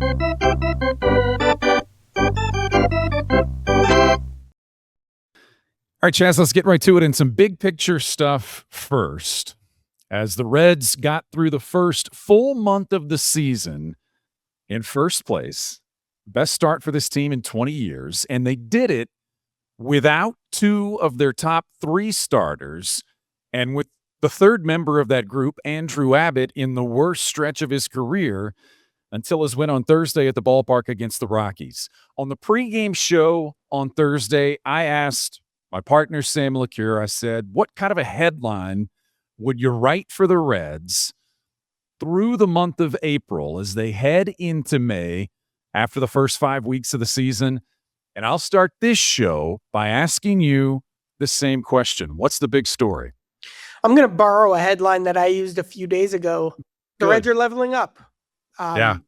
All right, Chaz, let's get right to it and some big picture stuff first. As the Reds got through the first full month of the season in first place, best start for this team in 20 years, and they did it without two of their top three starters and with the third member of that group, Andrew Abbott, in the worst stretch of his career until his win on Thursday at the ballpark against the Rockies. On the pregame show on Thursday, I asked my partner, Sam LeCure, I said, what kind of a headline would you write for the Reds through the month of April as they head into May after the first 5 weeks of the season? And I'll start this show by asking you the same question. What's the big story? I'm going to borrow a headline that I used a few days ago. The Good. Reds are leveling up. Yeah.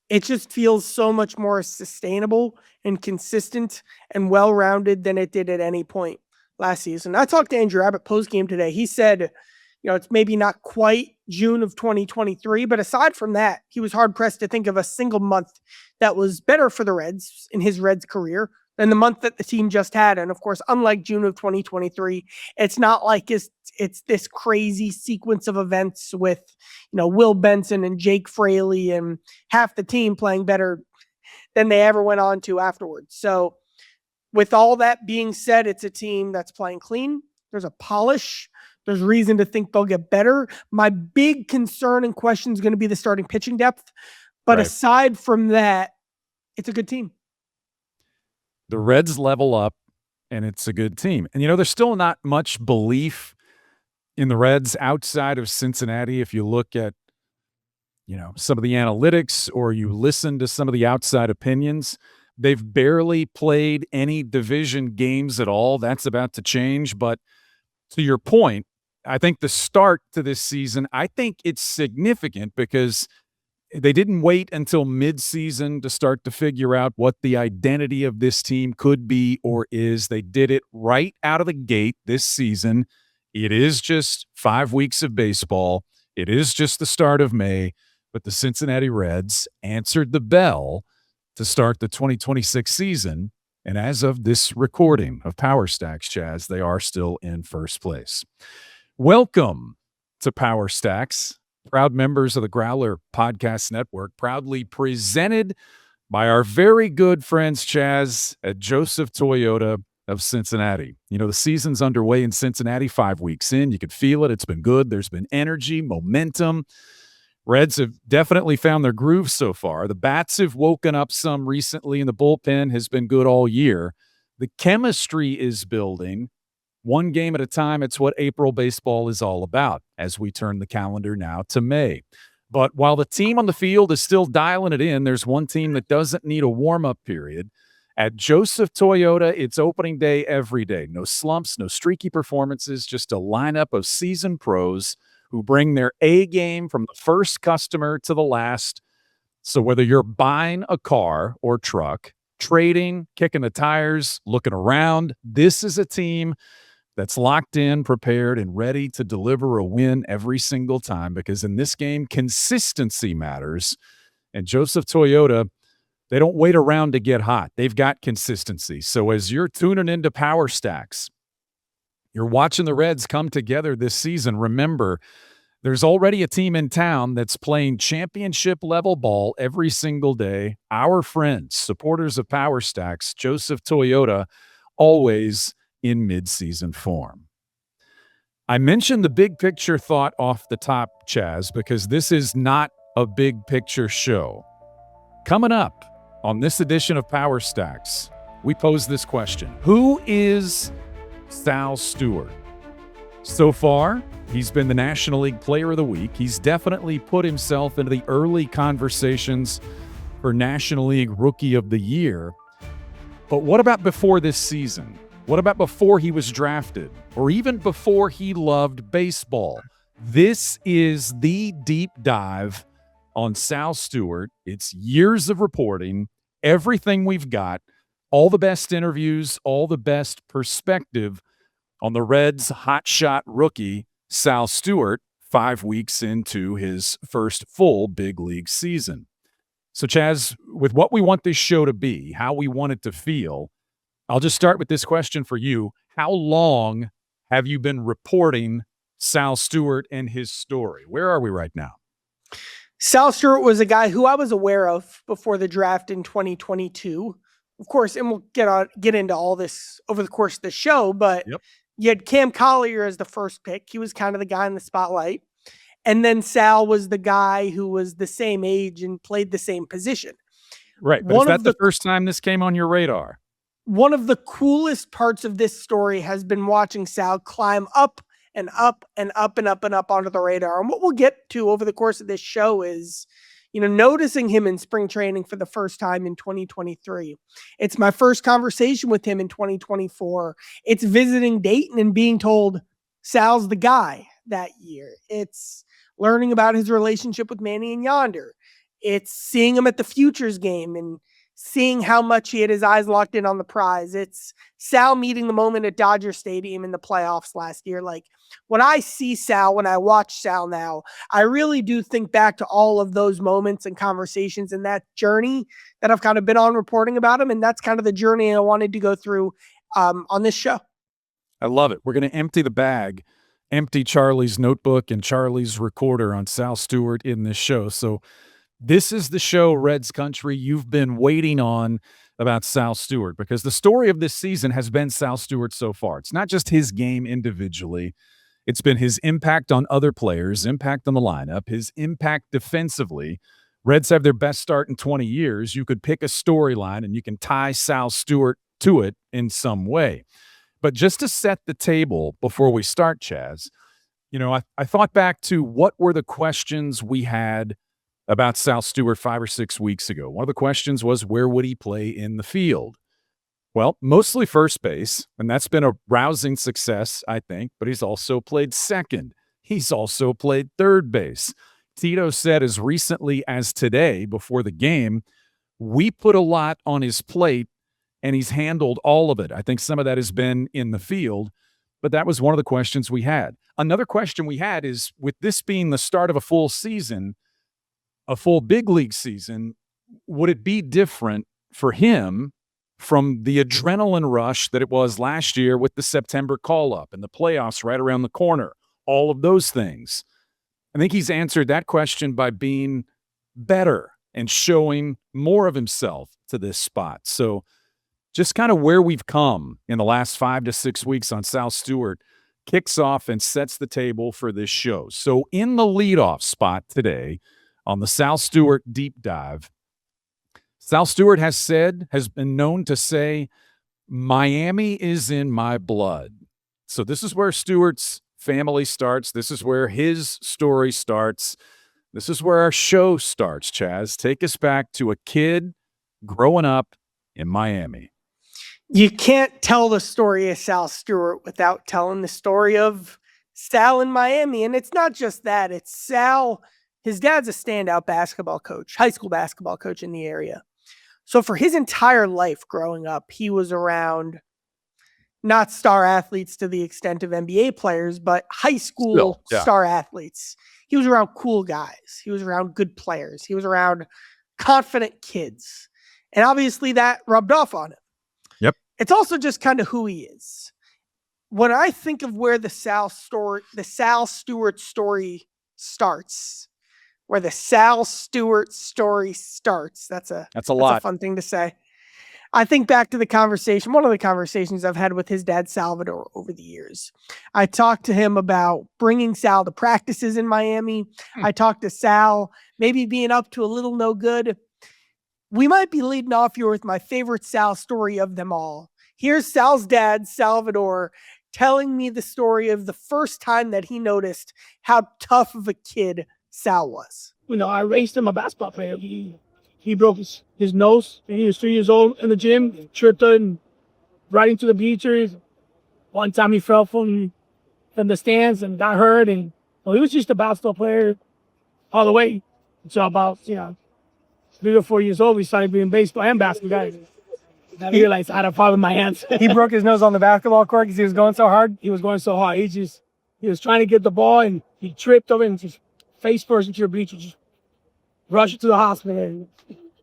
It just feels so much more sustainable and consistent and well-rounded than it did at any point last season. I talked to Andrew Abbott post-game today. He said, it's maybe not quite June of 2023, but aside from that, he was hard-pressed to think of a single month that was better for the Reds in his Reds career than the month that the team just had. And of course, unlike June of 2023, it's not like it's this crazy sequence of events with, Will Benson and Jake Fraley and half the team playing better than they ever went on to afterwards. So with all that being said, it's a team that's playing clean. There's a polish. There's reason to think they'll get better. My big concern and question is going to be the starting pitching depth. But aside from that, it's a good team. The Reds level up, and it's a good team. And, there's still not much belief in the Reds outside of Cincinnati. If you look at, some of the analytics or you listen to some of the outside opinions, they've barely played any division games at all. That's about to change. But to your point, I think the start to this season, I think it's significant because they didn't wait until midseason to start to figure out what the identity of this team could be or is. They did it right out of the gate this season. It is just 5 weeks of baseball. It is just the start of May, but the Cincinnati Reds answered the bell to start the 2026 season. And as of this recording of Power Stacks, Chaz, they are still in first place. Welcome to Power Stacks. Proud members of the Growler Podcast Network, proudly presented by our very good friends, Chaz, at Joseph Toyota of Cincinnati. The season's underway in Cincinnati, 5 weeks in. You can feel it. It's been good. There's been energy, momentum. Reds have definitely found their groove so far. The bats have woken up some recently, and the bullpen has been good all year. The chemistry is building. One game at a time, it's what April baseball is all about as we turn the calendar now to May. But while the team on the field is still dialing it in, there's one team that doesn't need a warm-up period. At Joseph Toyota, it's opening day every day. No slumps, no streaky performances, just a lineup of seasoned pros who bring their A game from the first customer to the last. So whether you're buying a car or truck, trading, kicking the tires, looking around, this is a team that's locked in, prepared, and ready to deliver a win every single time, because in this game, consistency matters. And Joseph Toyota, they don't wait around to get hot. They've got consistency. So as you're tuning into Power Stacks, you're watching the Reds come together this season, remember, there's already a team in town that's playing championship-level ball every single day. Our friends, supporters of Power Stacks, Joseph Toyota, always in midseason form. I mentioned the big picture thought off the top, Chaz, because this is not a big picture show. Coming up on this edition of Power Stacks, we pose this question. Who is Sal Stewart? So far, he's been the National League Player of the Week. He's definitely put himself into the early conversations for National League Rookie of the Year. But what about before this season? What about before he was drafted, or even before he loved baseball? This is the deep dive on Sal Stewart. It's years of reporting, everything we've got, all the best interviews, all the best perspective on the Reds' hotshot rookie, Sal Stewart, 5 weeks into his first full big league season. So, Chaz, with what we want this show to be, how we want it to feel, I'll just start with this question for you. How long have you been reporting Sal Stewart and his story? Where are we right now? Sal Stewart was a guy who I was aware of before the draft in 2022. Of course, and we'll get into all this over the course of the show, but Yep. you had Cam Collier as the first pick. He was kind of the guy in the spotlight. And then Sal was the guy who was the same age and played the same position. Right. But is that the first time this came on your radar? One of the coolest parts of this story has been watching Sal climb up and up and up and up and up onto the radar. And what we'll get to over the course of this show is, noticing him in spring training for the first time in 2023. It's my first conversation with him in 2024. It's visiting Dayton and being told Sal's the guy that year. It's learning about his relationship with Manny and Yonder. It's seeing him at the Futures Game and seeing how much he had his eyes locked in on the prize. It's Sal meeting the moment at Dodger Stadium in the playoffs last year. Like, when I see Sal, when I watch Sal now, I really do think back to all of those moments and conversations and that journey that I've kind of been on reporting about him. And that's kind of the journey I wanted to go through on this show. I love it. We're going to empty the bag, empty Charlie's notebook and Charlie's recorder on Sal Stewart in this show. So this is the show, Reds Country, you've been waiting on about Sal Stewart, because the story of this season has been Sal Stewart so far. It's not just his game individually. It's been his impact on other players, impact on the lineup, his impact defensively. Reds have their best start in 20 years. You could pick a storyline and you can tie Sal Stewart to it in some way. But just to set the table before we start, Chaz, I thought back to what were the questions we had about Sal Stewart 5 or 6 weeks ago. One of the questions was, where would he play in the field? Well, mostly first base, and that's been a rousing success, I think, but he's also played second. He's also played third base. Tito said as recently as today, before the game, we put a lot on his plate, and he's handled all of it. I think some of that has been in the field, but that was one of the questions we had. Another question we had is, with this being the start of a full season, a full big league season, would it be different for him from the adrenaline rush that it was last year with the September call-up and the playoffs right around the corner, all of those things? I think he's answered that question by being better and showing more of himself to this spot. So just kind of where we've come in the last 5 to 6 weeks on Sal Stewart kicks off and sets the table for this show. So in the leadoff spot today, on the Sal Stewart Deep Dive, Sal Stewart has been known to say, Miami is in my blood. So this is where Stewart's family starts. This is where his story starts. This is where our show starts, Chaz. Take us back to a kid growing up in Miami. You can't tell the story of Sal Stewart without telling the story of Sal in Miami. And it's not just that. It's Sal. His dad's a standout basketball coach, high school basketball coach in the area. So for his entire life growing up, he was around not star athletes to the extent of NBA players, but high school star athletes. He was around cool guys. He was around good players. He was around confident kids. And obviously that rubbed off on him. Yep. It's also just kind of who he is. When I think of where the Sal Stewart story starts, where the Sal Stewart story starts. That's a fun thing to say. I think back to one of the conversations I've had with his dad, Salvador, over the years. I talked to him about bringing Sal to practices in Miami. I talked to Sal maybe being up to a little no good. We might be leading off here with my favorite Sal story of them all. Here's Sal's dad, Salvador, telling me the story of the first time that he noticed how tough of a kid Sal was. I raised him a basketball player. He broke his nose when he was 3 years old in the gym, tripped and right into the bleachers. One time he fell from the stands and got hurt. And he was just a basketball player all the way. So about 3 or 4 years old, we started being baseball and basketball guys. I realized I had a problem with my hands. He broke his nose on the basketball court because he was going so hard. He was going so hard. He was trying to get the ball and he tripped over and just face first into your bleachers, just rushed to the hospital.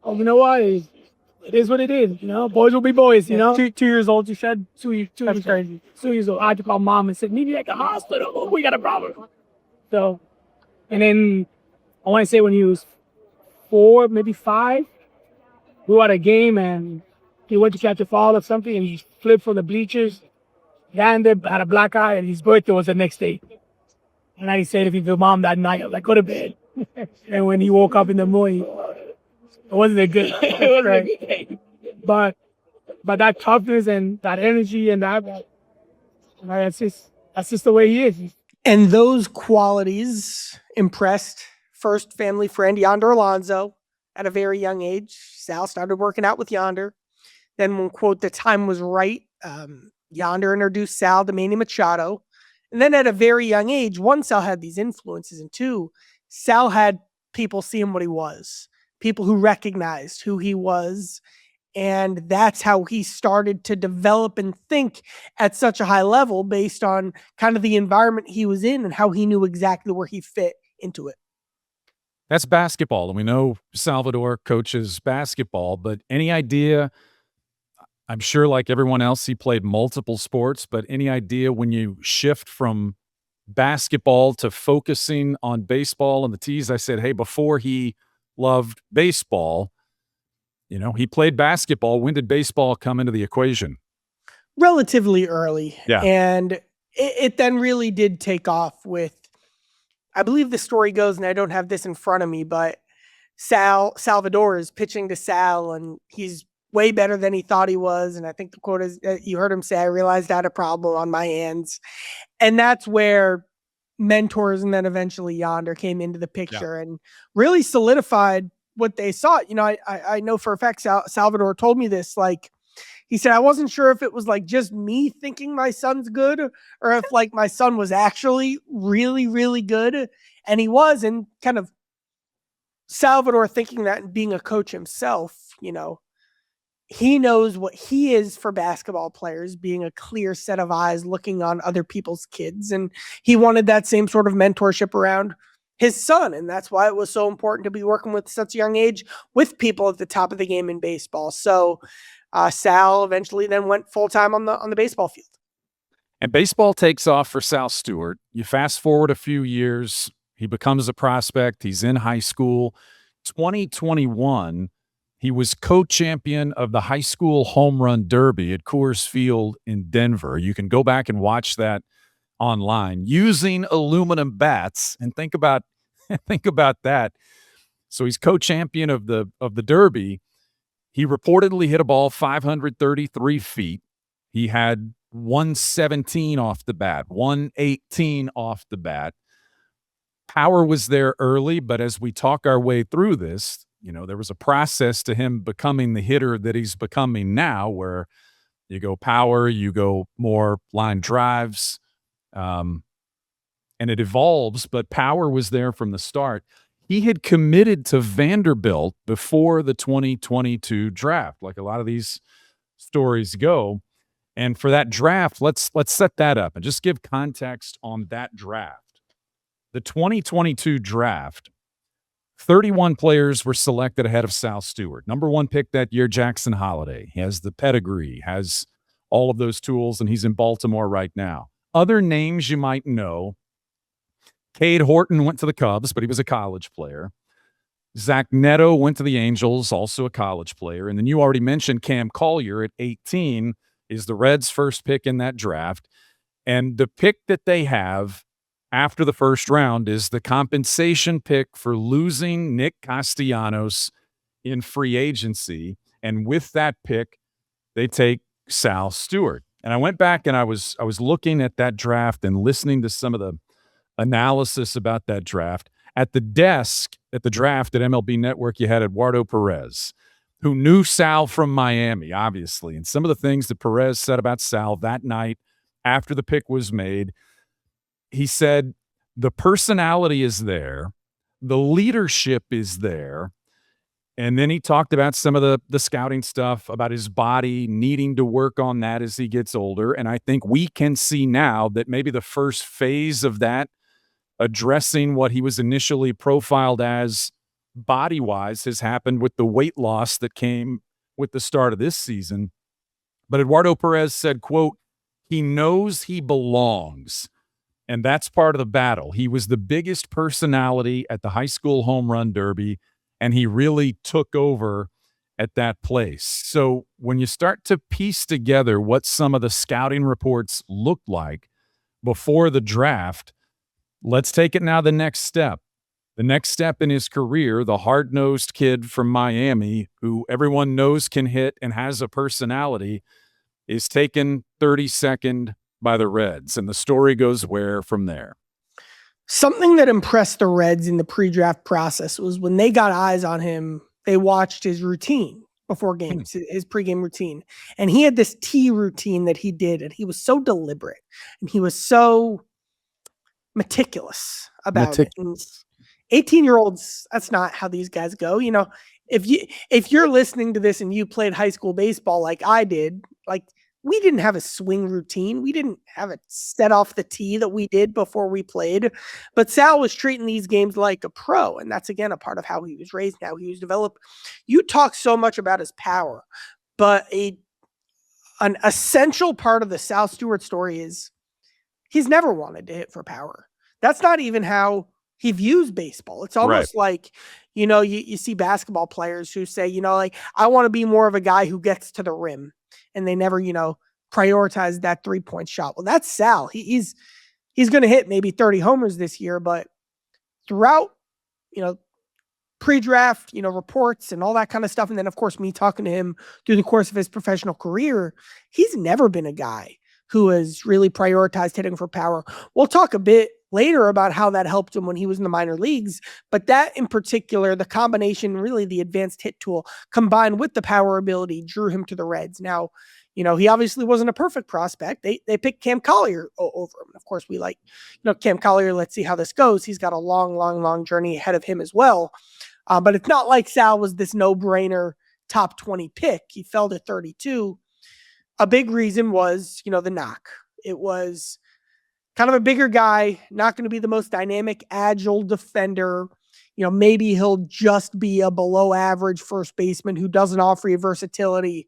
oh, you know what? It is what it is. Boys will be boys. 2 years old, you said? Two That's years crazy. old. 2 years old. I had to call mom and said, "Meet me at the hospital. Oh, we got a problem." So, and then I want to say when he was 4, maybe 5, we were at a game and he went to catch a foul or something and he flipped from the bleachers, landed, had a black eye, and his birthday was the next day. And I said, if he feel mom that night, I was like, go to bed. And when he woke up in the morning, it wasn't a good, it wasn't a good day. But that toughness and that energy and that's just the way he is. And those qualities impressed first family friend Yonder Alonso at a very young age. Sal started working out with Yonder. Then when, quote, the time was right, Yonder introduced Sal to Manny Machado. And then at a very young age, one, Sal had these influences, and two, Sal had people seeing what he was, people who recognized who he was. And that's how he started to develop and think at such a high level based on kind of the environment he was in and how he knew exactly where he fit into it. That's basketball, and we know Salvador coaches basketball, but any idea, I'm sure like everyone else, he played multiple sports, but any idea when you shift from basketball to focusing on baseball and the tees? I said, hey, before he loved baseball, he played basketball. When did baseball come into the equation? Relatively early. Yeah. And it then really did take off with, I believe the story goes, and I don't have this in front of me, but Salvador is pitching to Sal, and he's way better than he thought he was. And I think the quote is, you heard him say, I realized I had a problem on my hands. And that's where mentors and then eventually Yonder came into the picture and really solidified what they saw. I know for a fact Salvador told me this, like, he said, I wasn't sure if it was like just me thinking my son's good or if like my son was actually really, really good. And he was, and kind of Salvador thinking that and being a coach himself, he knows what he is for basketball players, being a clear set of eyes looking on other people's kids. And he wanted that same sort of mentorship around his son. And that's why it was so important to be working with such a young age with people at the top of the game in baseball. So Sal eventually then went full-time on the baseball field. And baseball takes off for Sal Stewart. You fast forward a few years, he becomes a prospect. He's in high school. 2021, he was co-champion of the high school home run derby at Coors Field in Denver. You can go back and watch that online using aluminum bats. And think about that. So he's co-champion of the derby. He reportedly hit a ball 533 feet. He had 117 off the bat, 118 off the bat. Power was there early, but as we talk our way through this, there was a process to him becoming the hitter that he's becoming now, where you go power, you go more line drives, and it evolves, but power was there from the start. He had committed to Vanderbilt before the 2022 draft, like a lot of these stories go. And for that draft, let's set that up and just give context on that draft. The 2022 draft, 31 players were selected ahead of Sal Stewart. Number 1 pick that year, Jackson Holliday. He has the pedigree, has all of those tools, and he's in Baltimore right now. Other names you might know, Cade Horton went to the Cubs, but he was a college player. Zach Neto went to the Angels, also a college player. And then you already mentioned Cam Collier at 18 is the Reds' first pick in that draft. And the pick that they have after the first round is the compensation pick for losing Nick Castellanos in free agency. And with that pick, they take Sal Stewart. And I went back and I was looking at that draft and listening to some of the analysis about that draft. At the desk at the draft at MLB Network, you had Eduardo Perez, who knew Sal from Miami, obviously. And some of the things that Perez said about Sal that night after the pick was made, he said the personality is there, the leadership is there. And then he talked about some of the scouting stuff about his body, needing to work on that as he gets older. And I think we can see now that maybe the first phase of that, addressing what he was initially profiled as body-wise has happened with the weight loss that came with the start of this season. But Eduardo Perez said, quote, "He knows he belongs." And that's part of the battle. He was the biggest personality at the high school home run derby, and he really took over at that place. So when you start to piece together what some of the scouting reports looked like before the draft, let's take it now the next step. The next step in his career, the hard-nosed kid from Miami, who everyone knows can hit and has a personality, is taken 32nd by the Reds. And the story goes where from there? Something that impressed the Reds in the pre-draft process was when they got eyes on him, they watched his routine before games, his pregame routine. And he had this T routine that he did, and he was so deliberate and he was so meticulous about it. And 18-year-olds, that's not how these guys go. You know, if you're listening to this and you played high school baseball like I did, like, we didn't have a swing routine. We didn't have it set off the tee that we did before we played. But Sal was treating these games like a pro. And that's, again, a part of how he was raised, how he was developed. You talk so much about his power, but an essential part of the Sal Stewart story is he's never wanted to hit for power. That's not even how he views baseball. It's almost like, you know, you see basketball players who say, you know, like, I want to be more of a guy who gets to the rim. And they never, you know, prioritize that 3-point shot. Well, that's Sal. He's going to hit maybe 30 homers this year, but throughout, you know, pre-draft, you know, reports and all that kind of stuff. And then, of course, me talking to him through the course of his professional career, he's never been a guy who has really prioritized hitting for power. We'll talk a bit later about how that helped him when he was in the minor leagues, but that in particular, the combination, really the advanced hit tool combined with the power ability drew him to the Reds. Now, you know, he obviously wasn't a perfect prospect. They picked Cam Collier over him. Of course, we like, you know, Cam Collier. Let's see how this goes. He's got a long journey ahead of him as well. But it's not like Sal was this no-brainer top 20 pick. He fell to 32. A big reason was, you know, the knock. It was kind of a bigger guy, not going to be the most dynamic, agile defender. You know, maybe he'll just be a below average first baseman who doesn't offer you versatility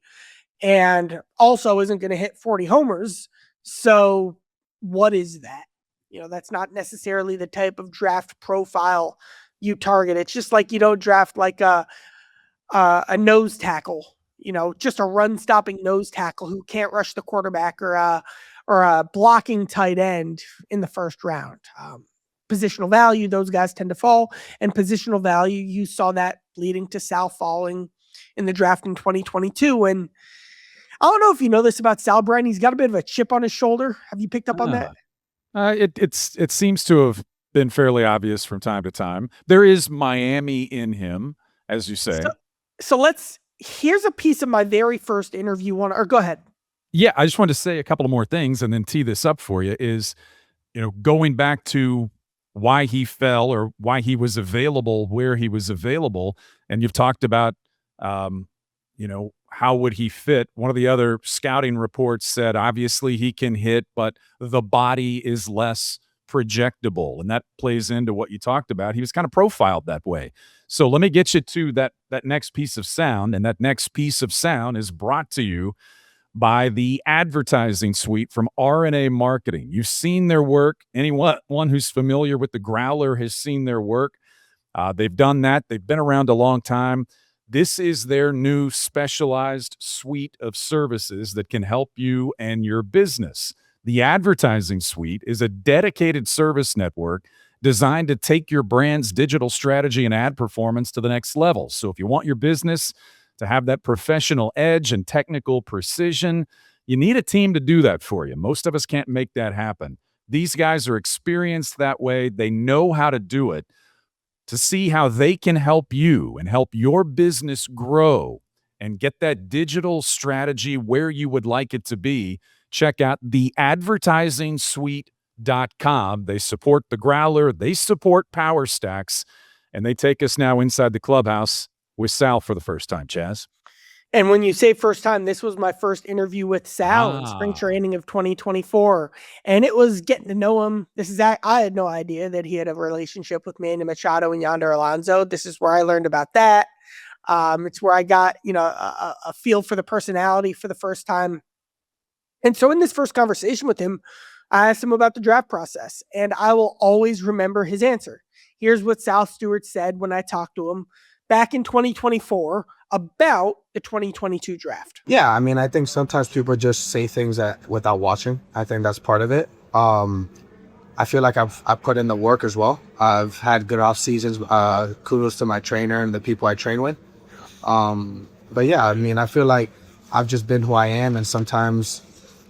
and also isn't going to hit 40 homers. So what is that? You know, that's not necessarily the type of draft profile you target. It's just like you don't draft like a nose tackle, you know, just a run stopping nose tackle who can't rush the quarterback or a blocking tight end in the first round. Positional value, those guys tend to fall. And positional value, you saw that leading to Sal falling in the draft in 2022. And I don't know if you know this about Sal, Brian. He's got a bit of a chip on his shoulder. Have you picked up on that? It seems to have been fairly obvious from time to time. There is Miami in him, as you say. So here's a piece of my very first interview. Go ahead. Yeah, I just wanted to say a couple of more things and then tee this up for you is, you know, going back to why he fell or why he was available where he was available. And you've talked about, you know, how would he fit? One of the other scouting reports said, obviously he can hit, but the body is less projectable. And that plays into what you talked about. He was kind of profiled that way. So let me get you to that next piece of sound. And that next piece of sound is brought to you by the advertising suite from R&A Marketing. You've seen their work. Anyone who's familiar with the Growler has seen their work. They've done that. They've been around a long time. This is their new specialized suite of services that can help you and your business. The advertising suite is a dedicated service network designed to take your brand's digital strategy and ad performance to the next level. So if you want your business to have that professional edge and technical precision, you need a team to do that for you. Most of us can't make that happen. These guys are experienced that way. They know how to do it. To see how they can help you and help your business grow and get that digital strategy where you would like it to be, check out theadvertisingsuite.com. They support the Growler, they support Power Stacks, and they take us now inside the clubhouse with Sal for the first time, Chaz. And when you say first time, this was my first interview with Sal in spring Ah. training of 2024. And it was getting to know him. I had no idea that he had a relationship with Manny Machado and Yonder Alonso. This is where I learned about that. It's where I got, a feel for the personality for the first time. And so in this first conversation with him, I asked him about the draft process, and I will always remember his answer. Here's what Sal Stewart said when I talked to him back in 2024 about the 2022 draft. Yeah, I mean, I think sometimes people just say things without watching. I think that's part of it. I feel like I've put in the work as well. I've had good off seasons. Kudos to my trainer and the people I train with. But yeah, I mean, I feel like I've just been who I am, and sometimes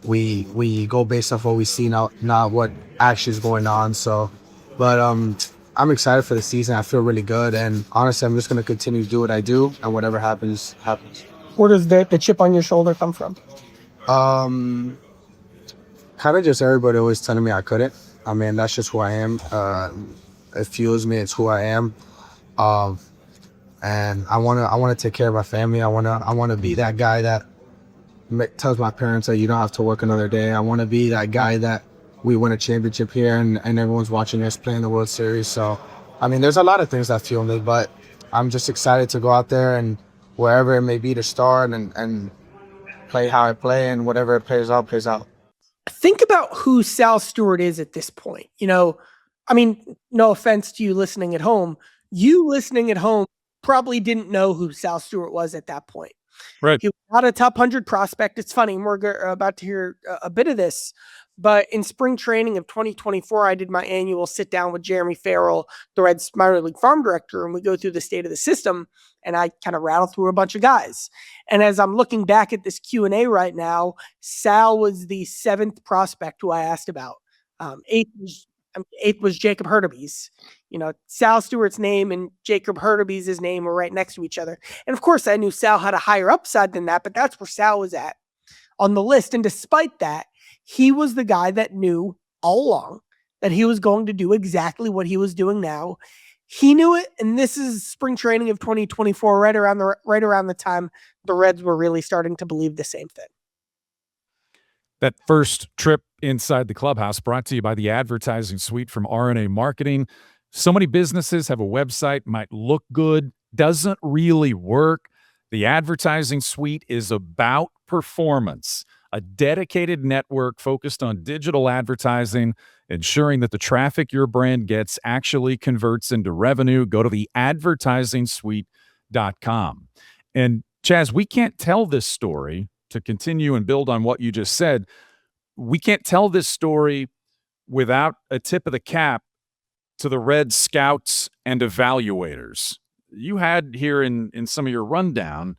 we go based off what we see, not what actually is going on. So, but I'm excited for the season. I feel really good, and honestly, I'm just gonna continue to do what I do, and whatever happens, happens. Where does the chip on your shoulder come from? Kind of just everybody always telling me I couldn't. I mean, that's just who I am. It fuels me. It's who I am. And I wanna take care of my family. I wanna be that guy that tells my parents that you don't have to work another day. I want to be that guy that we win a championship here and everyone's watching us play in the World Series. So, I mean, there's a lot of things that fuel me, but I'm just excited to go out there and wherever it may be to start and play how I play, and whatever it plays out, plays out. Think about who Sal Stewart is at this point. I mean, no offense to you listening at home. You listening at home probably didn't know who Sal Stewart was at that point. Right. He was not a top 100 prospect. It's funny. We're about to hear a bit of this. But in spring training of 2024, I did my annual sit down with Jeremy Farrell, the Reds minor league farm director, and we go through the state of the system. And I kind of rattle through a bunch of guys. And as I'm looking back at this Q&A right now, Sal was the 7th prospect who I asked about. 8th was Jacob Hurtubise. Sal Stewart's name and Jacob Hurtubise's name were right next to each other. And of course, I knew Sal had a higher upside than that, but that's where Sal was at on the list. And despite that, he was the guy that knew all along that he was going to do exactly what he was doing now. He knew it, and this is spring training of 2024, right around the time the Reds were really starting to believe the same thing. That first trip inside the clubhouse brought to you by the advertising suite from RNA Marketing. So many businesses have a website, might look good, doesn't really work. The advertising suite is about performance, a dedicated network focused on digital advertising, ensuring that the traffic your brand gets actually converts into revenue. Go to the advertisingsuite.com. And Chaz, we can't tell this story, to continue and build on what you just said. We can't tell this story without a tip of the cap to the Red scouts and evaluators. You had here in some of your rundown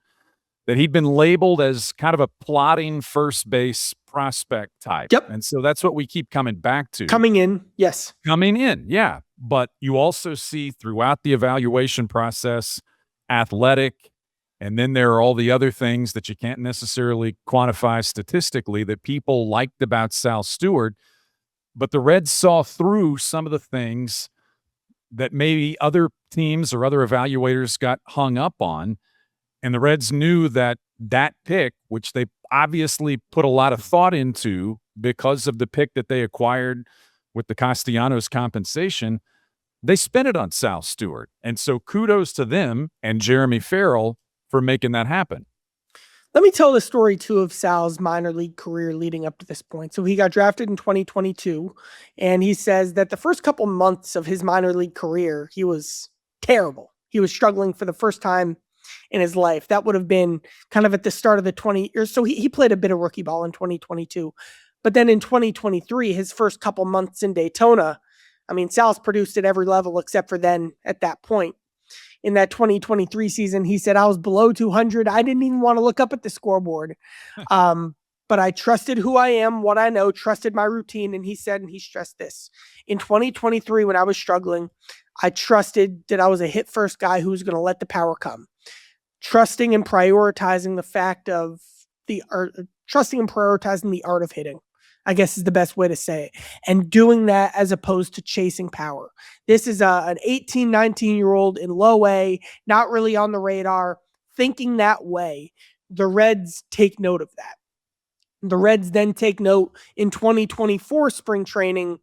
that he'd been labeled as kind of a plotting first base prospect type. Yep. And so that's what we keep coming back to. Coming in, yes. Coming in, yeah. But you also see throughout the evaluation process, athletic, and then there are all the other things that you can't necessarily quantify statistically that people liked about Sal Stewart. But the Reds saw through some of the things that maybe other teams or other evaluators got hung up on. And the Reds knew that pick, which they obviously put a lot of thought into because of the pick that they acquired with the Castellanos compensation, they spent it on Sal Stewart. And so kudos to them and Jeremy Farrell for making that happen. Let me tell the story, too, of Sal's minor league career leading up to this point. So he got drafted in 2022, and he says that the first couple months of his minor league career, he was terrible. He was struggling for the first time in his life. That would have been kind of at the start of the 20 years. So he played a bit of rookie ball in 2022. But then in 2023, his first couple months in Daytona, I mean, Sal's produced at every level except for then at that point. In that 2023 season, he said, I was below 200. I didn't even want to look up at the scoreboard. But I trusted who I am, what I know, trusted my routine. And he said, and he stressed this, in 2023, when I was struggling, I trusted that I was a hit first guy who was going to let the power come. Trusting and prioritizing the art of hitting, I guess is the best way to say it. And doing that as opposed to chasing power. This is an 18, 19-year-old in low A, not really on the radar, thinking that way, the Reds take note of that. The Reds then take note in 2024 spring training.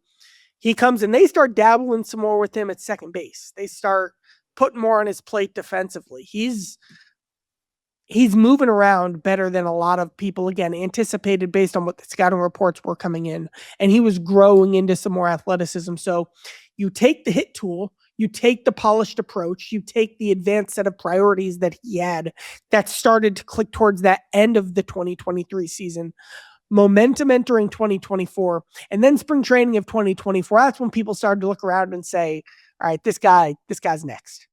He comes and they start dabbling some more with him at second base. They start putting more on his plate defensively. He's moving around better than a lot of people, again, anticipated based on what the scouting reports were coming in. And he was growing into some more athleticism. So you take the hit tool, you take the polished approach, you take the advanced set of priorities that he had that started to click towards that end of the 2023 season. Momentum entering 2024, and then spring training of 2024. That's when people started to look around and say, all right, this guy's next.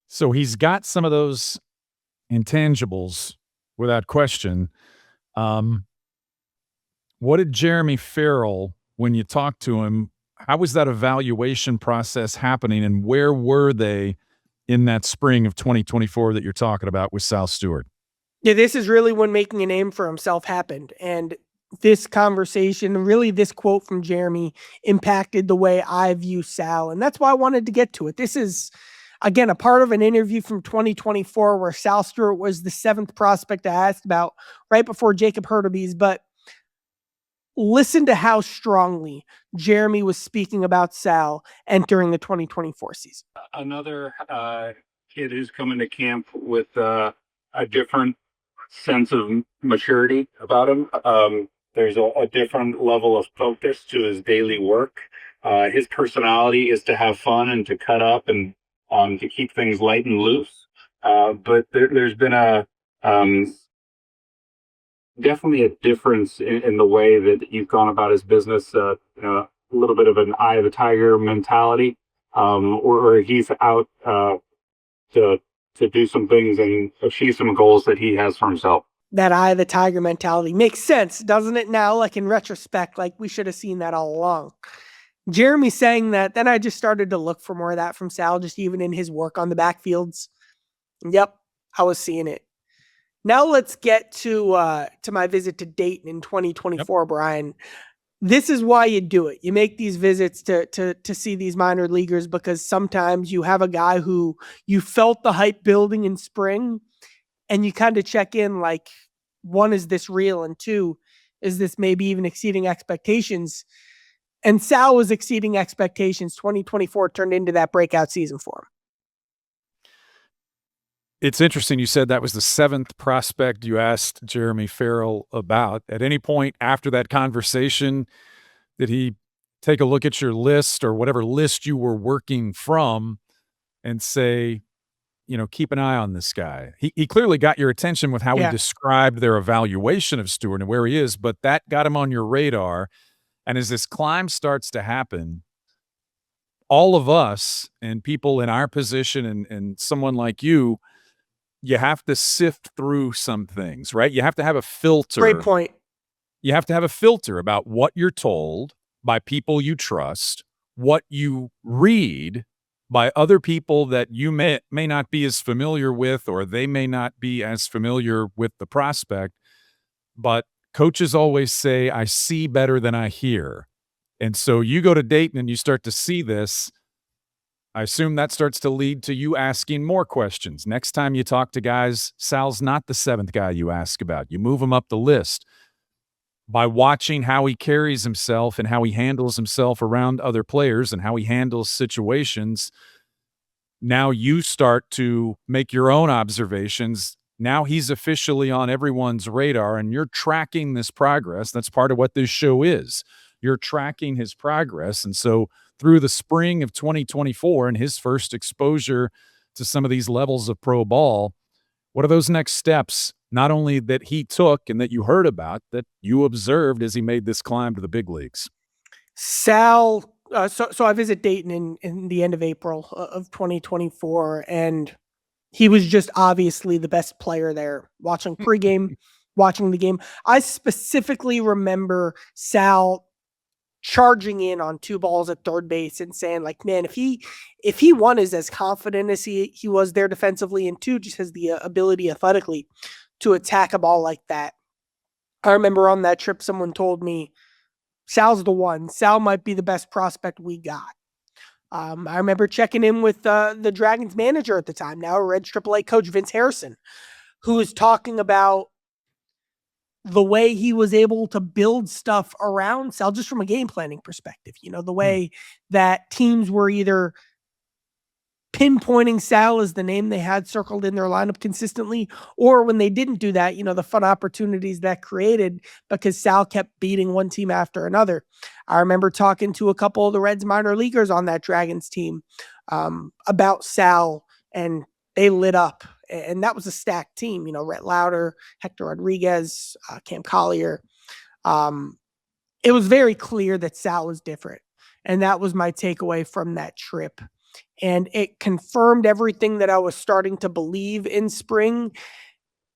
So he's got some of those intangibles without question. What did Jeremy Farrell, when you talked to him, how was that evaluation process happening, and where were they in that spring of 2024 that you're talking about with Sal Stewart? Yeah, this is really when making a name for himself happened. And this conversation, really this quote from Jeremy, impacted the way I view Sal. And that's why I wanted to get to it. This is, again, a part of an interview from 2024 where Sal Stewart was the 7th prospect I asked about right before Jacob Hurtubise. But listen to how strongly Jeremy was speaking about Sal entering the 2024 season. Another kid who's coming to camp with a different sense of maturity about him. There's a different level of focus to his daily work. His personality is to have fun and to cut up and to keep things light and loose. But there's been definitely a difference in the way that he's gone about his business. A little bit of an eye of the tiger mentality, or he's out to do some things and achieve some goals that he has for himself. That eye of the tiger mentality makes sense, doesn't it now? Like in retrospect, like we should have seen that all along. Jeremy saying that, then I just started to look for more of that from Sal, just even in his work on the backfields. Yep, I was seeing it. Now let's get to my visit to Dayton in 2024, yep. Brian. This is why you do it. You make these visits to see these minor leaguers because sometimes you have a guy who you felt the hype building in spring and you kind of check in like, 1, is this real? And 2, is this maybe even exceeding expectations? And Sal was exceeding expectations. 2024 turned into that breakout season for him. It's interesting you said that was the 7th prospect you asked Jeremy Farrell about. At any point after that conversation, did he take a look at your list or whatever list you were working from and say, keep an eye on this guy? He clearly got your attention with how he described their evaluation of Stewart and where he is, but that got him on your radar. And as this climb starts to happen, all of us and people in our position and someone like you have to sift through some things, right? You have to have a filter. Great point. You have to have a filter about what you're told by people you trust, what you read by other people that you may not be as familiar with, or they may not be as familiar with the prospect. But coaches always say, I see better than I hear. And so you go to Dayton and you start to see this. I assume that starts to lead to you asking more questions. Next time you talk to guys, Sal's not the 7th guy you ask about. You move him up the list. By watching how he carries himself and how he handles himself around other players and how he handles situations, now you start to make your own observations. Now he's officially on everyone's radar, and you're tracking this progress. That's part of what this show is. You're tracking his progress. And so through the spring of 2024 and his first exposure to some of these levels of pro ball, what are those next steps, not only that he took and that you heard about, that you observed as he made this climb to the big leagues? Sal, so I visit Dayton in the end of April of 2024, and he was just obviously the best player there. Watching pregame, watching the game, I specifically remember Sal charging in on 2 balls at third base and saying, like, man, if he one is as confident as he was there defensively, and 2 just has the ability athletically to attack a ball like that. I remember on that trip, someone told me, Sal's the one. Sal might be the best prospect we got. I remember checking in with the Dragons manager at the time, now a Reds AAA coach, Vince Harrison, who was talking about the way he was able to build stuff around Sal just from a game planning perspective. The way that teams were either pinpointing Sal as the name they had circled in their lineup consistently, or when they didn't do that, the fun opportunities that created because Sal kept beating one team after another. I remember talking to a couple of the Reds minor leaguers on that Dragons team about Sal, and they lit up. And that was a stacked team, Rhett Lauder, Hector Rodriguez, Cam Collier. It was very clear that Sal was different. And that was my takeaway from that trip. And it confirmed everything that I was starting to believe in spring.